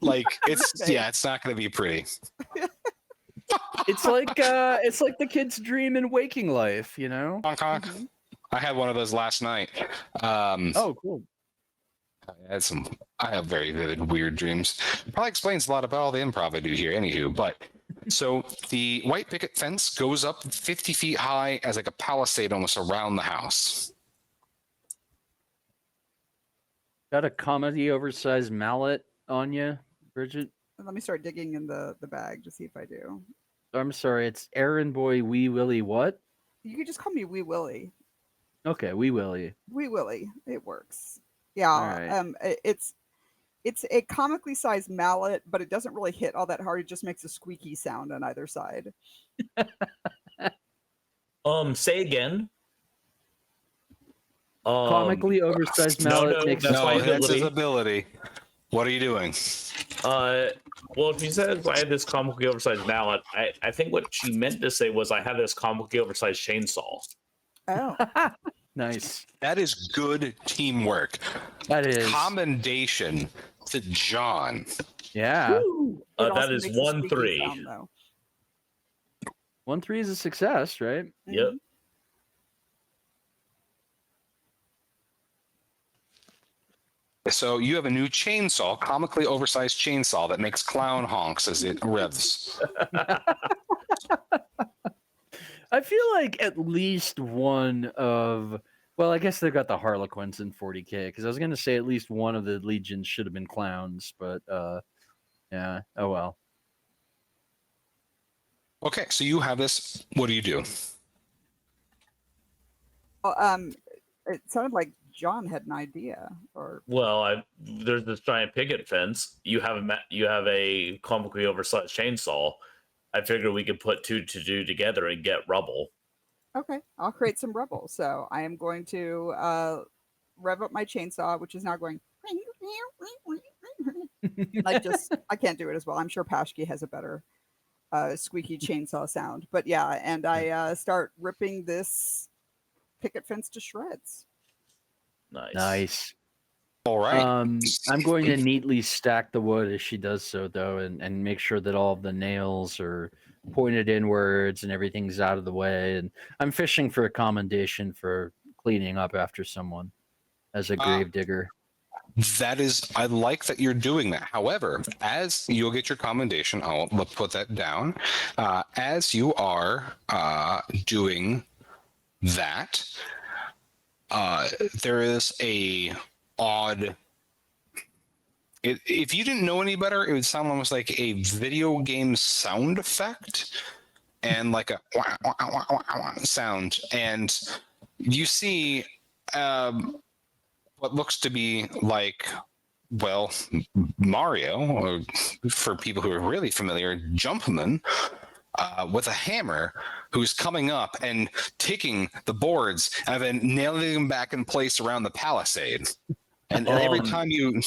Like it's not gonna be pretty.
It's like the kid's dream in waking life, you know?
Honk honk.
Mhm.
I had one of those last night.
Oh, cool.
I have very vivid, weird dreams. Probably explains a lot about all the improv I do here, anywho. But so the white picket fence goes up 50 feet high as like a palisade almost around the house.
Got a comedy oversized mallet on you, Bridget?
Let me start digging in the bag to see if I do.
I'm sorry, it's Aaron Boy Wee Willie what?
You could just call me Wee Willie.
Okay, Wee Willie.
Wee Willie. It works. Yeah.
Alright.
It's a comically sized mallet, but it doesn't really hit all that hard. It just makes a squeaky sound on either side.
Say again.
Comically oversized
no,
mallet
no,
makes
that's
No,
my
that's his
ability.
ability. What are you doing?
Well, if she says I had this comically oversized mallet, I think what she meant to say was I have this comically oversized chainsaw.
Oh.
Nice.
That is good teamwork.
That is.
Commendation to John.
Yeah.
It
That
also
is
makes a
1
squeaky
3.
sound, though.
1-3 is a success, right?
Yep.
Mhm.
So you have a new chainsaw, comically oversized chainsaw that makes clown honks as it revs.
I feel like at least one of, well, I guess they've got the Harlequins in 40K because I was going to say at least one of the legions should have been clowns, but yeah, oh well.
Okay, so you have this. What do you do?
Well, it sounded like John had an idea, or
Well, there's this giant picket fence. You have a comically oversized chainsaw. I figured we could put two to two together and get rubble.
Okay, I'll create some rubble. So I am going to rev up my chainsaw, which is now going like just I can't do it as well. I'm sure Pashki has a better squeaky chainsaw sound. But yeah, and I start ripping this picket fence to shreds.
Nice.
All right.
I'm going to neatly stack the wood as she does so, though, and make sure that all of the nails are pointed inwards and everything's out of the way. And I'm fishing for a commendation for cleaning up after someone as a grave digger.
That is, I like that you're doing that. However, as you'll get your commendation, I'll put that down. As you are doing that, there is a odd. If you didn't know any better, it would sound almost like a video game sound effect, and like a wah, wah, wah, wah, wah sound. And you see what looks to be like, well, Mario, or for people who are really familiar, Jumpman, with a hammer, who's coming up and taking the boards and then nailing them back in place around the palisade. And every time you...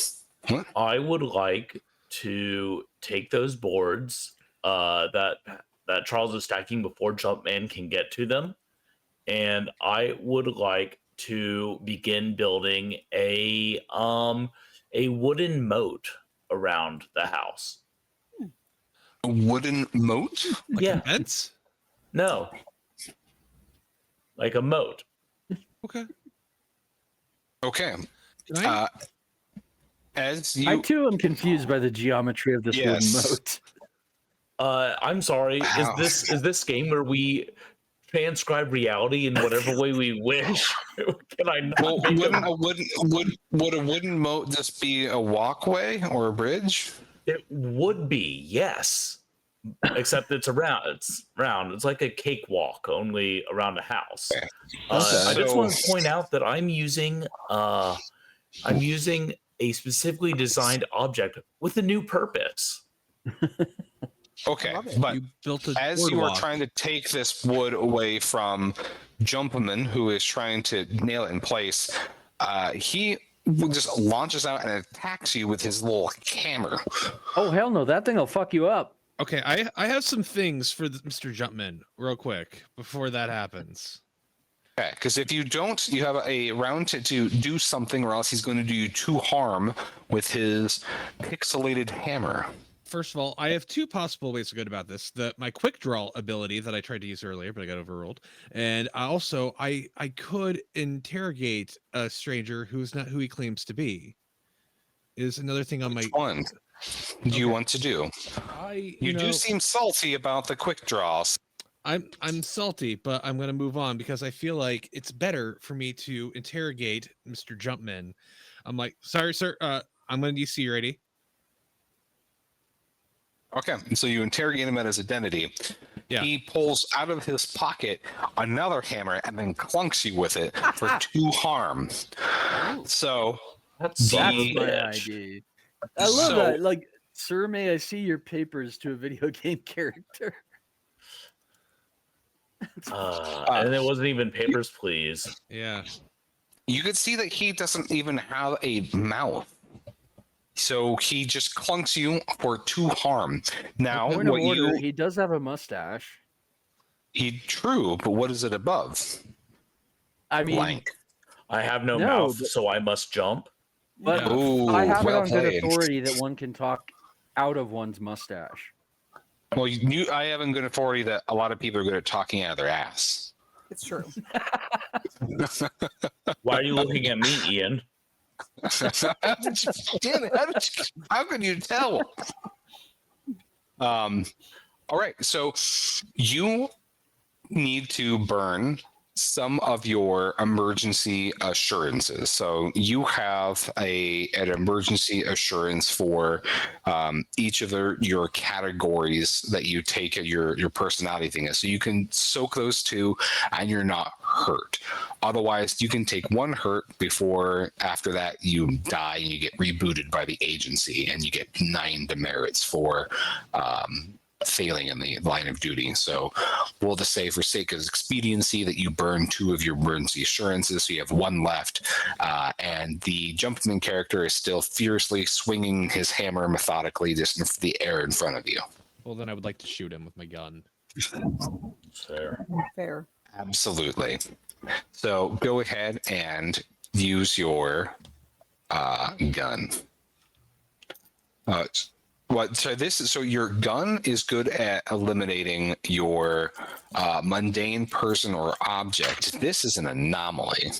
What?
I would like to take those boards that Charles is stacking before Jumpman can get to them, and I would like to begin building a wooden moat around the house.
A wooden moat?
Like
Yeah.
a fence?
No. Like a moat.
Okay.
Okay.
Can I?
As you...
I too am confused by the geometry of this
Yes.
wooden moat.
I'm sorry.
Wow.
Is this game where we transcribe reality in whatever way we wish? Can I not?
Well,
make
would a wooden moat just be a walkway or a bridge?
It would be, yes. Except it's round. It's like a cakewalk, only around a house.
Okay.
I just
So-
want to point out that I'm using a specifically designed object with a new purpose.
Okay,
love it.
but
You built a
as you are
boardwalk.
trying to take this wood away from Jumpman, who is trying to nail it in place, he just launches out and attacks you with his little hammer.
Oh hell no! That thing will fuck you up.
Okay, I have some things for Mr. Jumpman real quick before that happens.
Okay, because if you don't, you have a round to do something, or else he's going to do you 2 harm with his pixelated hammer.
First of all, I have 2 possible ways to go about this. My quick draw ability that I tried to use earlier, but I got overruled. And I could interrogate a stranger who's not who he claims to be. Is another thing on my...
Which one do you
Okay.
want to do? You do seem salty about the quick draws.
I'm salty, but I'm gonna move on because I feel like it's better for me to interrogate Mr. Jumpman. I'm like, sorry, sir. I'm gonna see you ready.
Okay, so you interrogate him at his identity.
Yeah.
He pulls out of his pocket another hammer and then clunks you with it for 2 harm. So
That's
That's
The-
my ID. I love
So-
that. Like, sir, may I see your papers to a video game character?
and it wasn't even Papers, Please.
Yeah.
you could see that he doesn't even have a mouth. So he just clunks you for 2 harm. Now,
Point of
what
order,
you
he does have a mustache.
true, but what is it above?
I mean,
Blank.
I have no
No,
mouth,
but-
so I must jump.
but
Yeah.
Ooh,
I have
well
it on good
played.
authority that one can talk out of one's mustache.
Well, I have in good authority that a lot of people are good at talking out of their ass.
It's true.
Why are you looking at me, Ian?
Damn it, how could you tell? All right, so you need to burn some of your emergency assurances. So you have an emergency assurance for each of your categories that you take at your personality thing. So you can soak those 2 and you're not hurt. Otherwise, you can take 1 hurt before after that you die and you get rebooted by the agency and you get 9 demerits for failing in the line of duty. So we'll just say, for sake of expediency, that you burn 2 of your emergency assurances, so you have 1 left. And the Jumpman character is still fiercely swinging his hammer methodically just in the air in front of you.
Well, then I would like to shoot him with my gun.
Fair.
Fair.
Absolutely. So go ahead and use your gun. So your gun is good at eliminating your mundane person or object. This is an anomaly.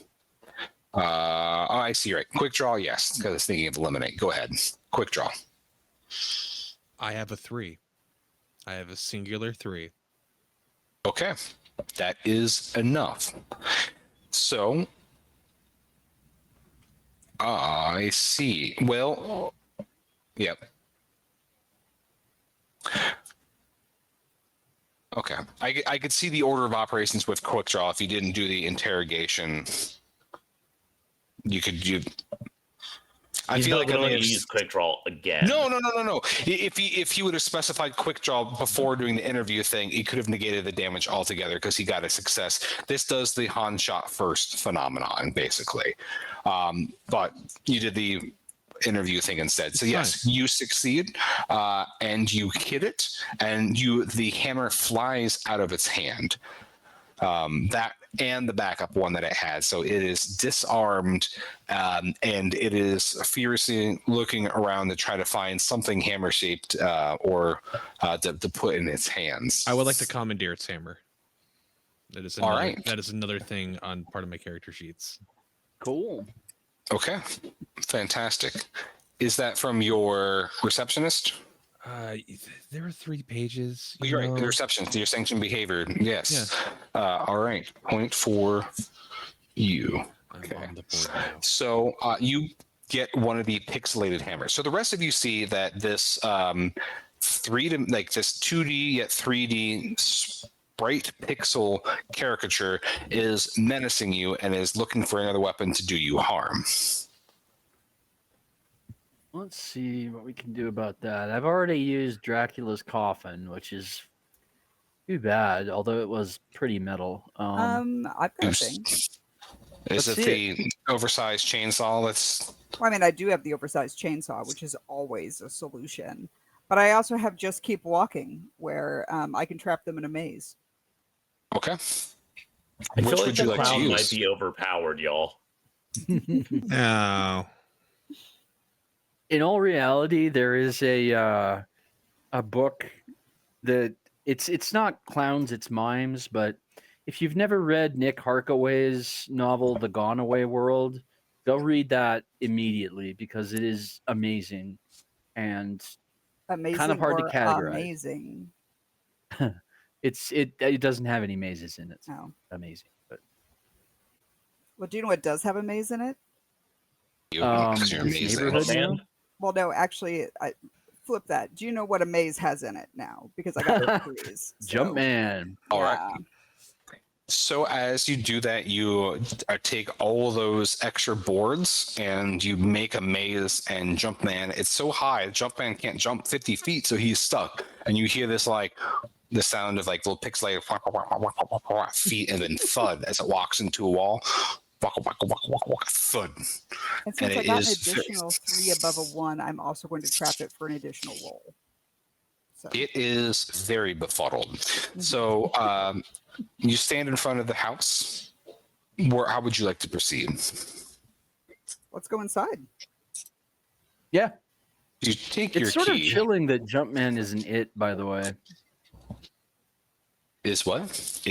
I see. Right. Quick draw. Yes, because I was thinking of eliminate. Go ahead. Quick draw.
I have a 3. I have a singular 3.
Okay, that is enough. So I see. Well, yep. Okay, I could see the order of operations with quick draw. If you didn't do the interrogation, you. I feel like I may have
use quick draw again.
No. If he would have specified quick draw before doing the interview thing, he could have negated the damage altogether because he got a success. This does the Han shot first phenomenon, basically. But you did the interview thing instead. So yes, you succeed, and you hit it, and the hammer flies out of its hand. That and the backup one that it has. So it is disarmed, and it is furiously looking around to try to find something hammer-shaped or to put in its hands.
I would like to commandeer its hammer. That is another,
All right.
That is another thing on part of my character sheets.
Cool.
Okay, fantastic. Is that from your receptionist?
There are 3 pages.
You're right. The receptionist, your sanctioned behavior. Yes.
Yeah.
All right. Point for you.
I'm
Okay.
on the board now.
So you get one of the pixelated hammers. So the rest of you see that this this 2D yet 3D sprite pixel caricature is menacing you and is looking for another weapon to do you harm.
Let's see what we can do about that. I've already used Dracula's coffin, which is too bad, although it was pretty metal.
I've got a thing.
Is it
Let's see
the oversized chainsaw that's...
Well, I mean, I do have the oversized chainsaw, which is always a solution. But I also have Just Keep Walking, where I can trap them in a maze.
Okay.
I feel
Which
like
would
the
you like to
clown
use?
might be overpowered, y'all.
Oh.
In all reality, there is a book that it's not clowns, it's mimes. But if you've never read Nick Harkaway's novel The Gone Away World, go read that immediately because it is amazing and
Amazing
kind of hard to
or
categorize.
Amazing.
It doesn't have any mazes in it.
Oh.
Amazing, but
Well, do you know what does have a maze in it?
Because you're
this
amazing.
neighborhood
Man.
now?
Well, no, actually, I flip that. Do you know what a maze has in it now? Because I got the clues.
Jumpman.
All right.
yeah.
So as you do that, you take all those extra boards and you make a maze, and Jumpman, it's so high, Jumpman can't jump 50 feet, so he's stuck. And you hear this the sound of little pixelated feet and then thud as it walks into a wall. Thud.
And since
And
I
it
got an
is-
additional 3 above a 1, I'm also going to trap it for an additional roll. So
It is very befuddled. So you stand in front of the house. How would you like to proceed?
let's go inside.
Yeah,
You take your
it's sort
key.
of chilling that Jumpman is an it, by the way.
Is what?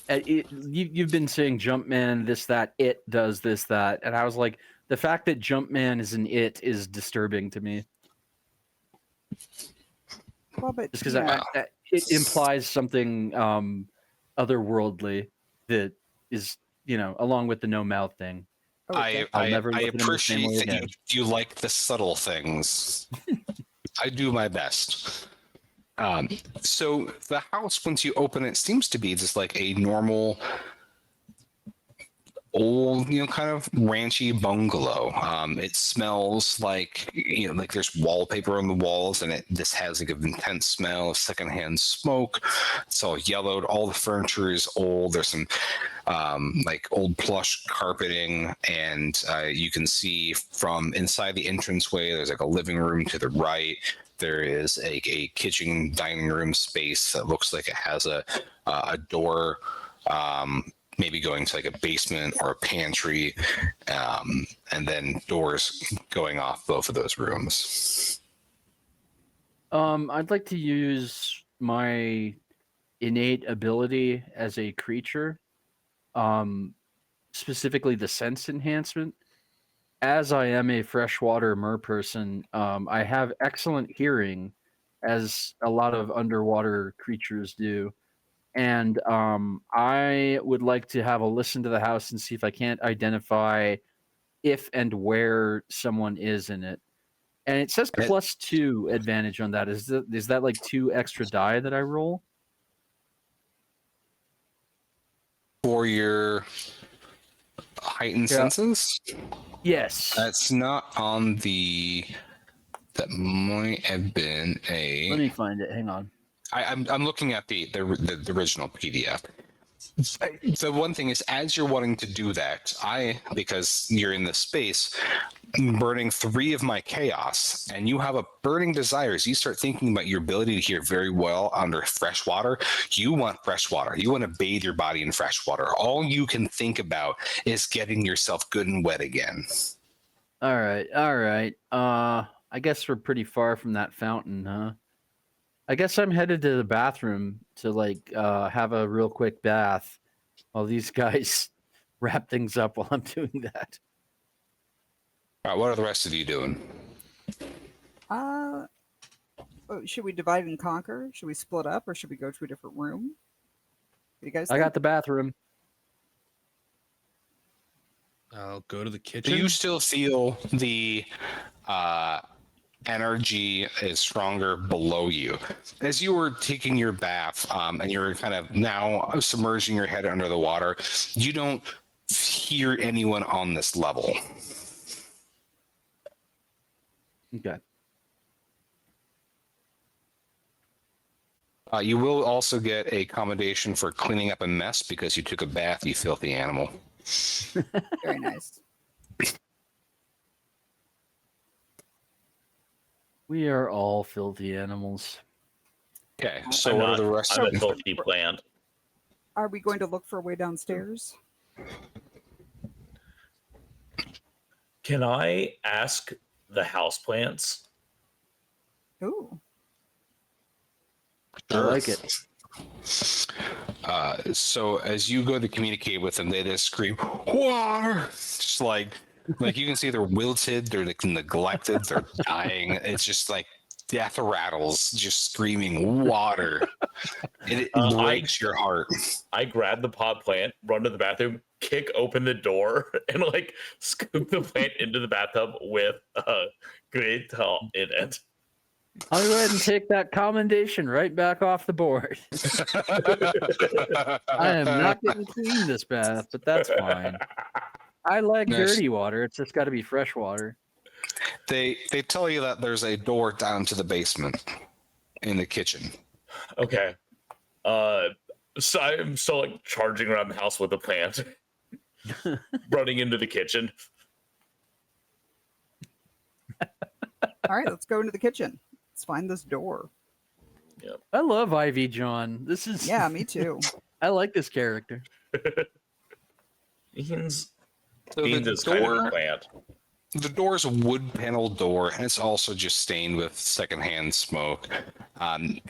You've been saying Jumpman, this, that, it does this, that. And I was like, the fact that Jumpman is an it is disturbing to me.
Well, but
Just because
yeah,
it implies something otherworldly that is, along with the no mouth thing.
okay.
I'll never
I
look at him the same way
appreciate that
again.
you like the subtle things. I do my best. So the house, once you open it, seems to be just like a normal old, kind of ranchy bungalow. It smells like, like there's wallpaper on the walls, and this has like an intense smell of secondhand smoke. It's all yellowed. All the furniture is old. There's some like old plush carpeting, and you can see from inside the entranceway, there's like a living room to the right. There is a kitchen dining room space that looks like it has a door, maybe going to like a basement or a pantry, and then doors going off both of those rooms.
I'd like to use my innate ability as a creature, specifically the sense enhancement. As I am a freshwater mer person, I have excellent hearing, as a lot of underwater creatures do. And I would like to have a listen to the house and see if I can't identify if and where someone is in it. And it says +2 advantage on that. Is that like 2 extra die that I roll?
For your heightened senses?
Yes.
That's not on the. That might have been a.
Let me find it. Hang on.
I'm looking at the original PDF. The one thing is, as you're wanting to do that, because you're in this space, burning 3 of my chaos, and you have a burning desire. As you start thinking about your ability to hear very well under fresh water, you want fresh water. You want to bathe your body in fresh water. All you can think about is getting yourself good and wet again.
All right. I guess we're pretty far from that fountain, huh? I guess I'm headed to the bathroom to have a real quick bath while these guys wrap things up while I'm doing that.
All right, what are the rest of you doing?
Should we divide and conquer? Should we split up, or should we go to a different room? What do you guys think?
I got the bathroom.
I'll go to the kitchen.
Do you still feel the energy is stronger below you? As you were taking your bath, and you're kind of now submerging your head under the water, you don't hear anyone on this level.
Okay.
You will also get a commendation for cleaning up a mess because you took a bath, you filthy animal.
Very nice.
We are all filthy animals.
Okay, so what are the rest
I'm
of
a filthy plant.
Are we going to look for a way downstairs?
Can I ask the houseplants?
Ooh.
I like it.
So as you go to communicate with them, they just scream, "Water!" Just like you can see they're wilted, they're neglected, they're dying. It's just like death rattles, just screaming water. It breaks your heart.
I grab the pot plant, run to the bathroom, kick open the door, and scoop the plant into the bathtub with a great top in it.
I'll go ahead and take that commendation right back off the board. I am not getting clean this bath, but that's fine. I like dirty water. It's just got to be fresh water.
They tell you that there's a door down to the basement in the kitchen.
Okay. So I'm still charging around the house with the plant, running into the kitchen.
All right, let's go into the kitchen. Let's find this door.
Yep.
I love Ivy John. This is
Yeah, me too.
I like this character.
Beans
So the
is kind of a
door,
plant.
the door is a wood panel door, and it's also just stained with secondhand smoke.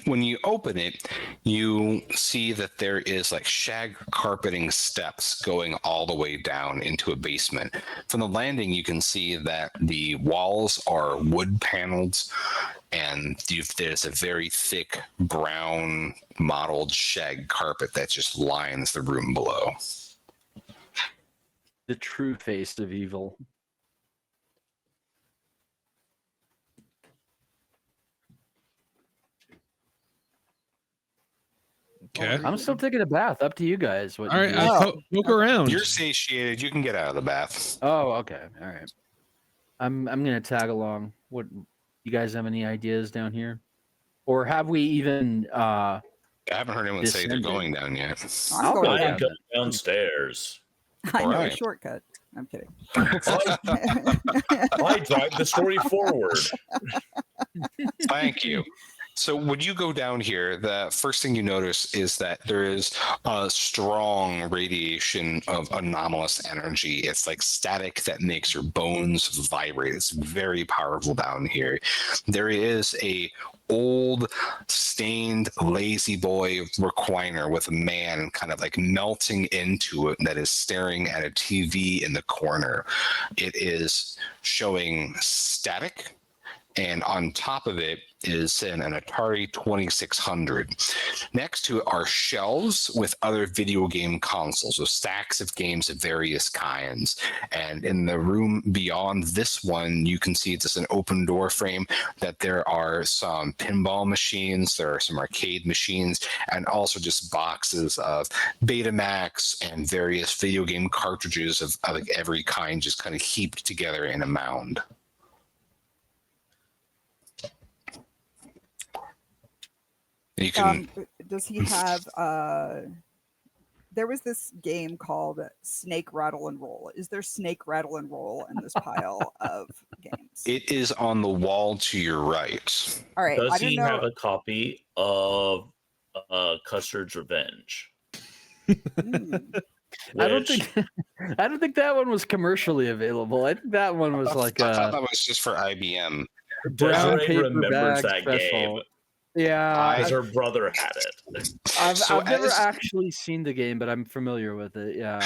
When you open it, you see that there is shag carpeting steps going all the way down into a basement. From the landing, you can see that the walls are wood paneled, and there's a very thick brown mottled shag carpet that just lines the room below.
The true face of evil.
Okay.
I'm still taking a bath. Up to you guys. What
All
you
right,
do.
poke around.
You're satiated. You can get out of the bath.
Oh, okay. All right. I'm gonna tag along. What you guys have any ideas down here, or have we even?
I haven't heard anyone say they're
Descended.
going down yet.
I'm
I'll
going
go
I
down.
am going downstairs.
I know a
Alright.
shortcut. I'm kidding.
I drive the story forward.
Thank you. So when you go down here, the first thing you notice is that there is a strong radiation of anomalous energy. It's like static that makes your bones vibrate. It's very powerful down here. There is a old, stained, lazy boy recliner with a man kind of like melting into it that is staring at a TV in the corner. It is showing static, and on top of it is an Atari 2600. Next to it are shelves with other video game consoles, so stacks of games of various kinds. And in the room beyond this one, you can see it's an open door frame that there are some pinball machines, there are some arcade machines, and also just boxes of Betamax and various video game cartridges of like every kind just kind of heaped together in a mound. You can
Does he have there was this game called Snake Rattle and Roll. Is there Snake Rattle and Roll in this pile of games?
It is on the wall to your right.
All right.
Does
I don't
he
know.
have a copy of Custard's Revenge?
Hmm.
I don't
Which-
think I don't think that one was commercially available. I think that one was like
I thought
a
that was just for IBM.
brown
Desiree
paper
remembers
bag
that
special.
game
Yeah,
because her brother had it.
So
I've never
as-
actually seen the game, but I'm familiar with it. Yeah.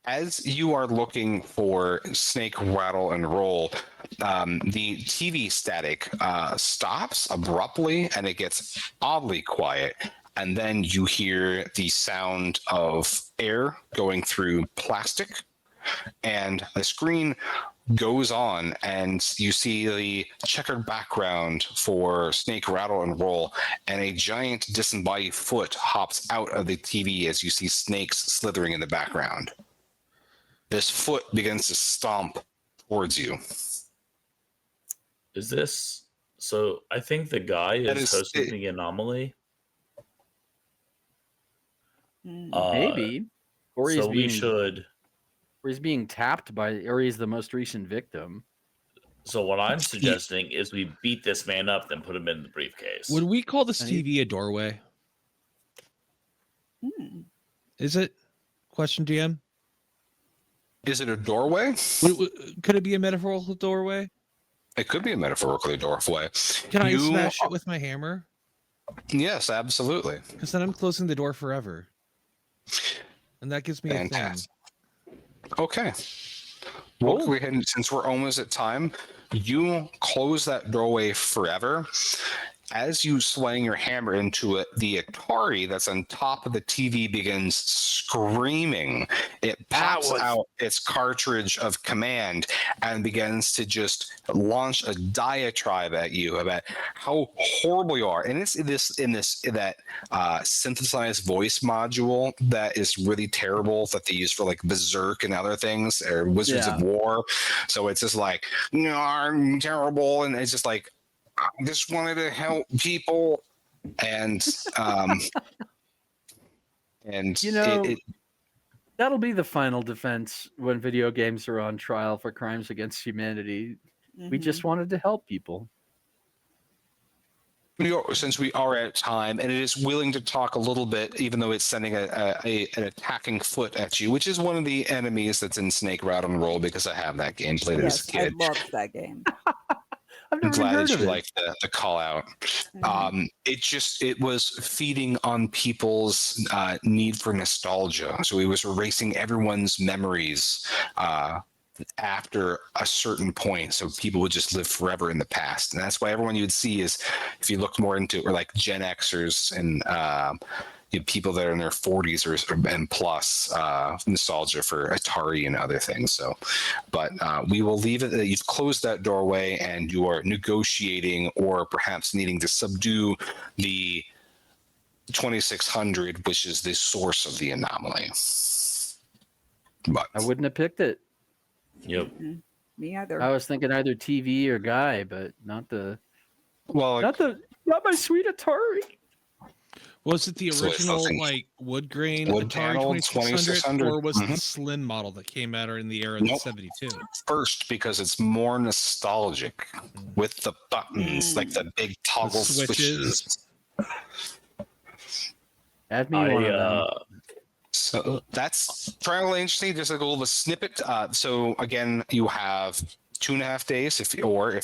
As you are looking for Snake Rattle and Roll, the TV static stops abruptly and it gets oddly quiet. And then you hear the sound of air going through plastic, and the screen goes on, and you see the checkered background for Snake Rattle and Roll, and a giant disembodied foot hops out of the TV as you see snakes slithering in the background. This foot begins to stomp towards you.
Is this so? I think the guy
That
is
is-
hosting the anomaly.
Hmm.
Maybe. Or he's
So we
being
should.
or he's being tapped by or he's the most recent victim.
So what I'm suggesting is we beat this man up, then put him in the briefcase.
Would we call this
I need-
TV a doorway?
Hmm.
Is it? Question GM.
Is it a doorway?
Could it be a metaphorical doorway?
It could be a metaphorically doorway.
Can I
You
smash it with my hammer?
Yes, absolutely.
Because then I'm closing the door forever. And that gives me a thing.
Fantastic. Okay. We'll go ahead and, since we're almost at time, you close that doorway forever. As you swing your hammer into it, the Atari that's on top of the TV begins screaming. It pops out its cartridge of command and begins to just launch a diatribe at you about how horrible you are. And it's in that synthesized voice module that is really terrible that they use for like Berserk and other things, or Wizards of War. So it's just like, no, I'm terrible, and it's just like, I just wanted to help people, and and
You know, that'll be the final defense when video games are on trial for crimes against humanity. We
Mhm.
just wanted to help people.
since we are at time, and it is willing to talk a little bit, even though it's sending an attacking foot at you, which is one of the enemies that's in Snake Rattle and Roll, because I have that game, played it as
Yes,
a
I
kid.
loved that game.
I've
I'm
never
glad
heard
that
of
you
it.
like the call out.
Mhm.
It was feeding on people's need for nostalgia. So it was erasing everyone's memories after a certain point. So people would just live forever in the past. And that's why everyone you'd see is, if you looked more into it, were like Gen Xers and people that are in their 40s and plus, nostalgia for Atari and other things. So, but we will leave it that you've closed that doorway and you are negotiating or perhaps needing to subdue the 2600, which is the source of the anomaly. But
I wouldn't have picked it.
Yep.
Me either.
I was thinking either TV or Guy, but not
well,
not my sweet Atari.
Was it the
So it's
original
something-
like wood grain
Wood
Atari
panel
2600, or was it the
Mhm.
slim model that came out in the era of the
Nope.
72?
first, because it's more nostalgic with the buttons, like the big toggle
switches.
switches.
Add me one of them.
So that's Triangle Agency. Just a little snippet. So again, you have 2.5 days. If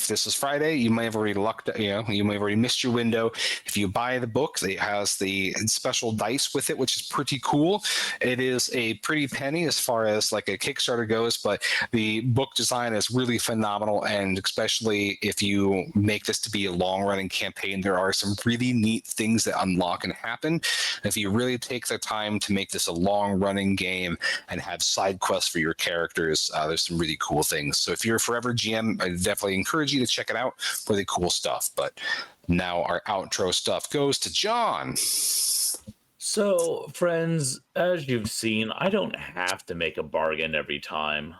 this is Friday, you may have already lucked. You may have already missed your window. If you buy the book, it has the special dice with it, which is pretty cool. It is a pretty penny as far as like a Kickstarter goes, but the book design is really phenomenal. And especially if you make this to be a long-running campaign, there are some really neat things that unlock and happen. If you really take the time to make this a long-running game and have side quests for your characters, there's some really cool things. So if you're a Forever GM, I definitely encourage you to check it out. Really cool stuff. But now our outro stuff goes to John.
So, friends, as you've seen, I don't have to make a bargain every time.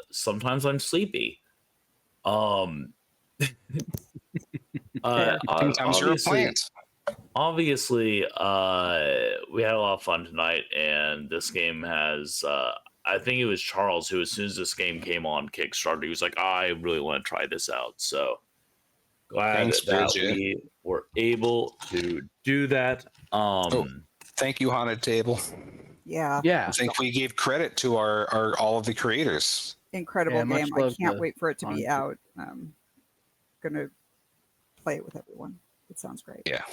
Sometimes I'm sleepy.
Sometimes you're a plant.
Obviously, we had a lot of fun tonight, and this game has. I think it was Charles who, as soon as this game came on Kickstarter, he was like, "I really want to try this out." So glad
Thanks,
that
Bridget.
we were able to do that.
Thank you, Haunted Table.
Yeah.
Yeah.
I think we gave credit to our all of the creators.
Incredible
Yeah, much
game. I
love
can't
to
wait for it to be
Haunted.
out. Gonna play it with everyone. It sounds great.
Yeah.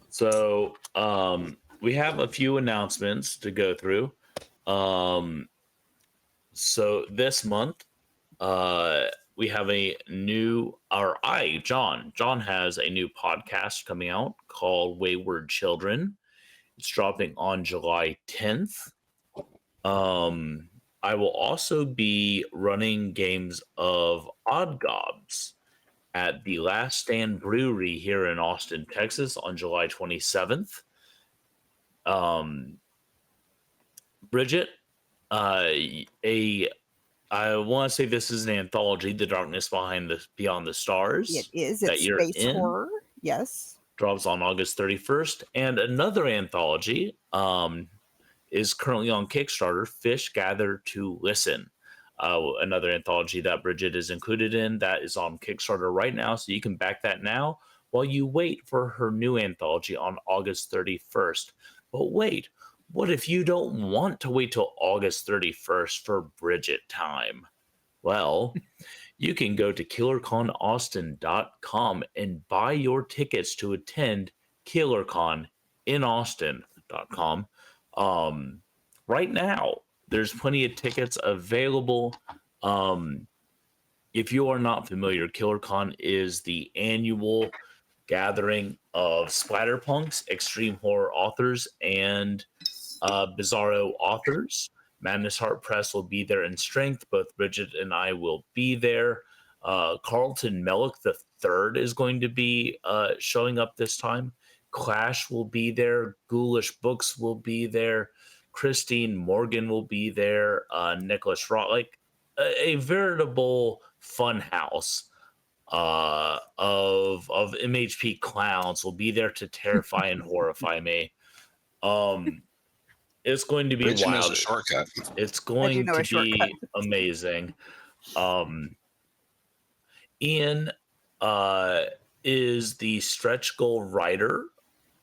So we have a few announcements to go through. So this month, we have a new, John has a new podcast coming out called Wayward Children. It's dropping on July 10th. I will also be running games of Odd Gobs at the Last Stand Brewery here in Austin, Texas on July 27th. Bridget, I want to say this is an anthology, The Darkness Beyond the Stars.
It is.
that
It's
you're
space
in.
horror. Yes.
Drops on August 31st. And another anthology is currently on Kickstarter, Fish Gather to Listen. Another anthology that Bridget is included in that is on Kickstarter right now, so you can back that now while you wait for her new anthology on August 31st. But wait, what if you don't want to wait till August 31st for Bridget time? Well, you can go to KillerConAustin.com and buy your tickets to attend KillerCon in Austin.com. Right now, there's plenty of tickets available. If you are not familiar, KillerCon is the annual gathering of splatterpunks, extreme horror authors, and bizarro authors. Madness Heart Press will be there in strength. Both Bridget and I will be there. Carlton Mellick III is going to be showing up this time. Clash will be there. Ghoulish Books will be there. Christine Morgan will be there. Nicholas Roth, like a veritable fun house of MHP clowns will be there to terrify and horrify me. It's going to be
Bridget knows
wild.
a shortcut.
It's going
know
to
a shortcut.
be amazing. Ian is the stretch goal writer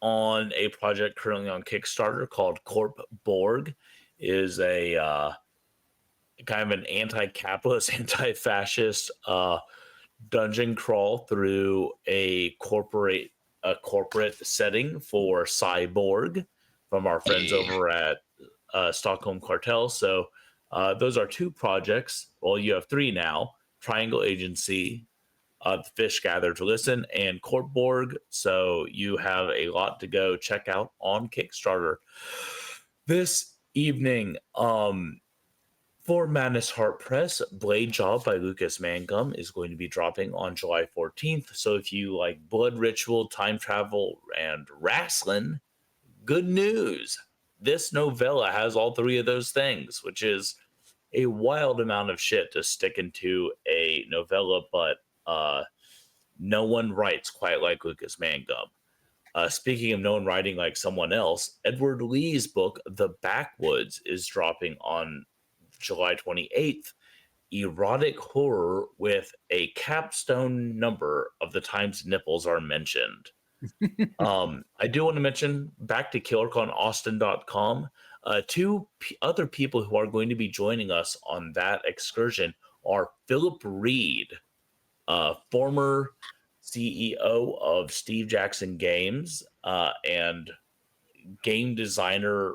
on a project currently on Kickstarter called Corp Borg. Is a kind of an anti-capitalist, anti-fascist dungeon crawl through a corporate setting for Cyborg from our friends over at Stockholm Cartel. So those are two projects. Well, you have three now: Triangle Agency, Fish Gather to Listen, and Corp Borg. So you have a lot to go check out on Kickstarter this evening. For Madness Heart Press, Blade Job by Lucas Mangum is going to be dropping on July 14th. So if you like blood ritual, time travel, and wrestling, good news. This novella has all three of those things, which is a wild amount of shit to stick into a novella, but no one writes quite like Lucas Mangum. Speaking of no one writing like someone else, Edward Lee's book, The Backwoods, is dropping on July 28th. Erotic horror with a capstone number of the times nipples are mentioned. I do want to mention back to KillerConAustin.com. Two other people who are going to be joining us on that excursion are Philip Reed, former CEO of Steve Jackson Games and game designer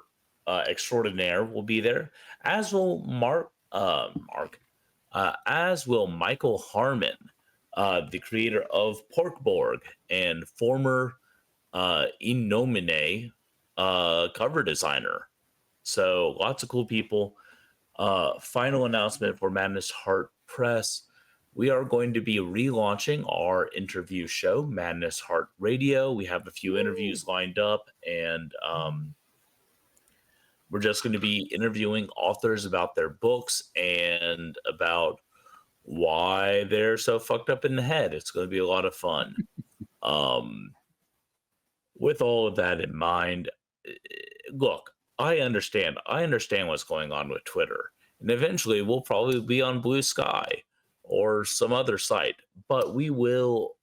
extraordinaire, will be there, as will as will Michael Harmon, the creator of Porkborg and former Innomine cover designer. So lots of cool people. Final announcement for Madness Heart Press. We are going to be relaunching our interview show, Madness Heart Radio. We have a few interviews lined up, and we're just going to be interviewing authors about their books and about why they're so fucked up in the head. It's going to be a lot of fun. With all of that in mind, look, I understand what's going on with Twitter, and eventually we'll probably be on Blue Sky or some other site, but we will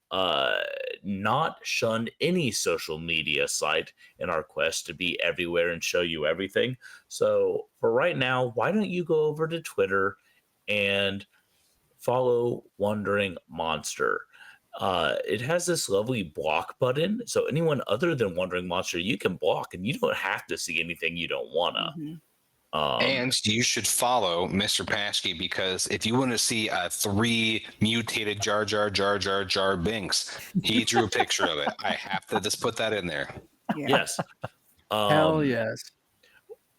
not shun any social media site in our quest to be everywhere and show you everything. So for right now, why don't you go over to Twitter and follow Wandering Monster? It has this lovely block button, so anyone other than Wandering Monster you can block, and you don't have to see anything you don't wanna.
And you should follow Mr. Paschke, because if you want to see 3 mutated Jar Jar Binks, he drew a picture of it. I have to just put that in there.
Yeah.
Yes.
Hell yes.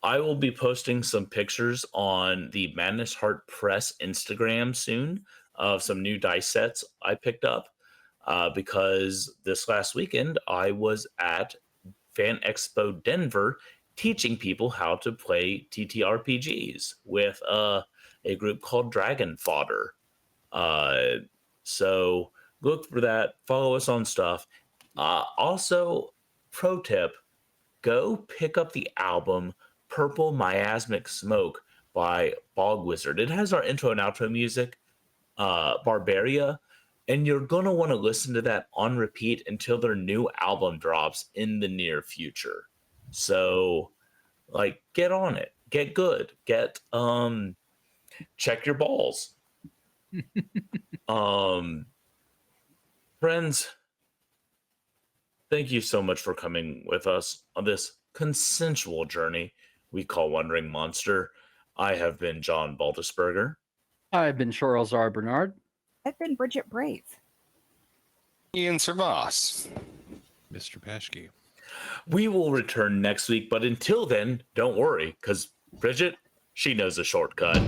I will be posting some pictures on the Madness Heart Press Instagram soon of some new dice sets I picked up because this last weekend I was at Fan Expo Denver teaching people how to play TTRPGs with a group called Dragon Fodder. So look for that. Follow us on stuff. Also, pro tip, go pick up the album Purple Miasmic Smoke by Bog Wizard. It has our intro and outro music, Barbaria, and you're going to want to listen to that on repeat until their new album drops in the near future. So, like, get on it. Get good. Get, check your balls. Friends, thank you so much for coming with us on this consensual journey we call Wandering Monster. I have been John Baldisberger.
I've been Charles R. Bernard.
I've been Bridget Brave.
Ian Servas.
Mr. Paschke.
We will return next week, but until then, don't worry, because Bridget, she knows a shortcut.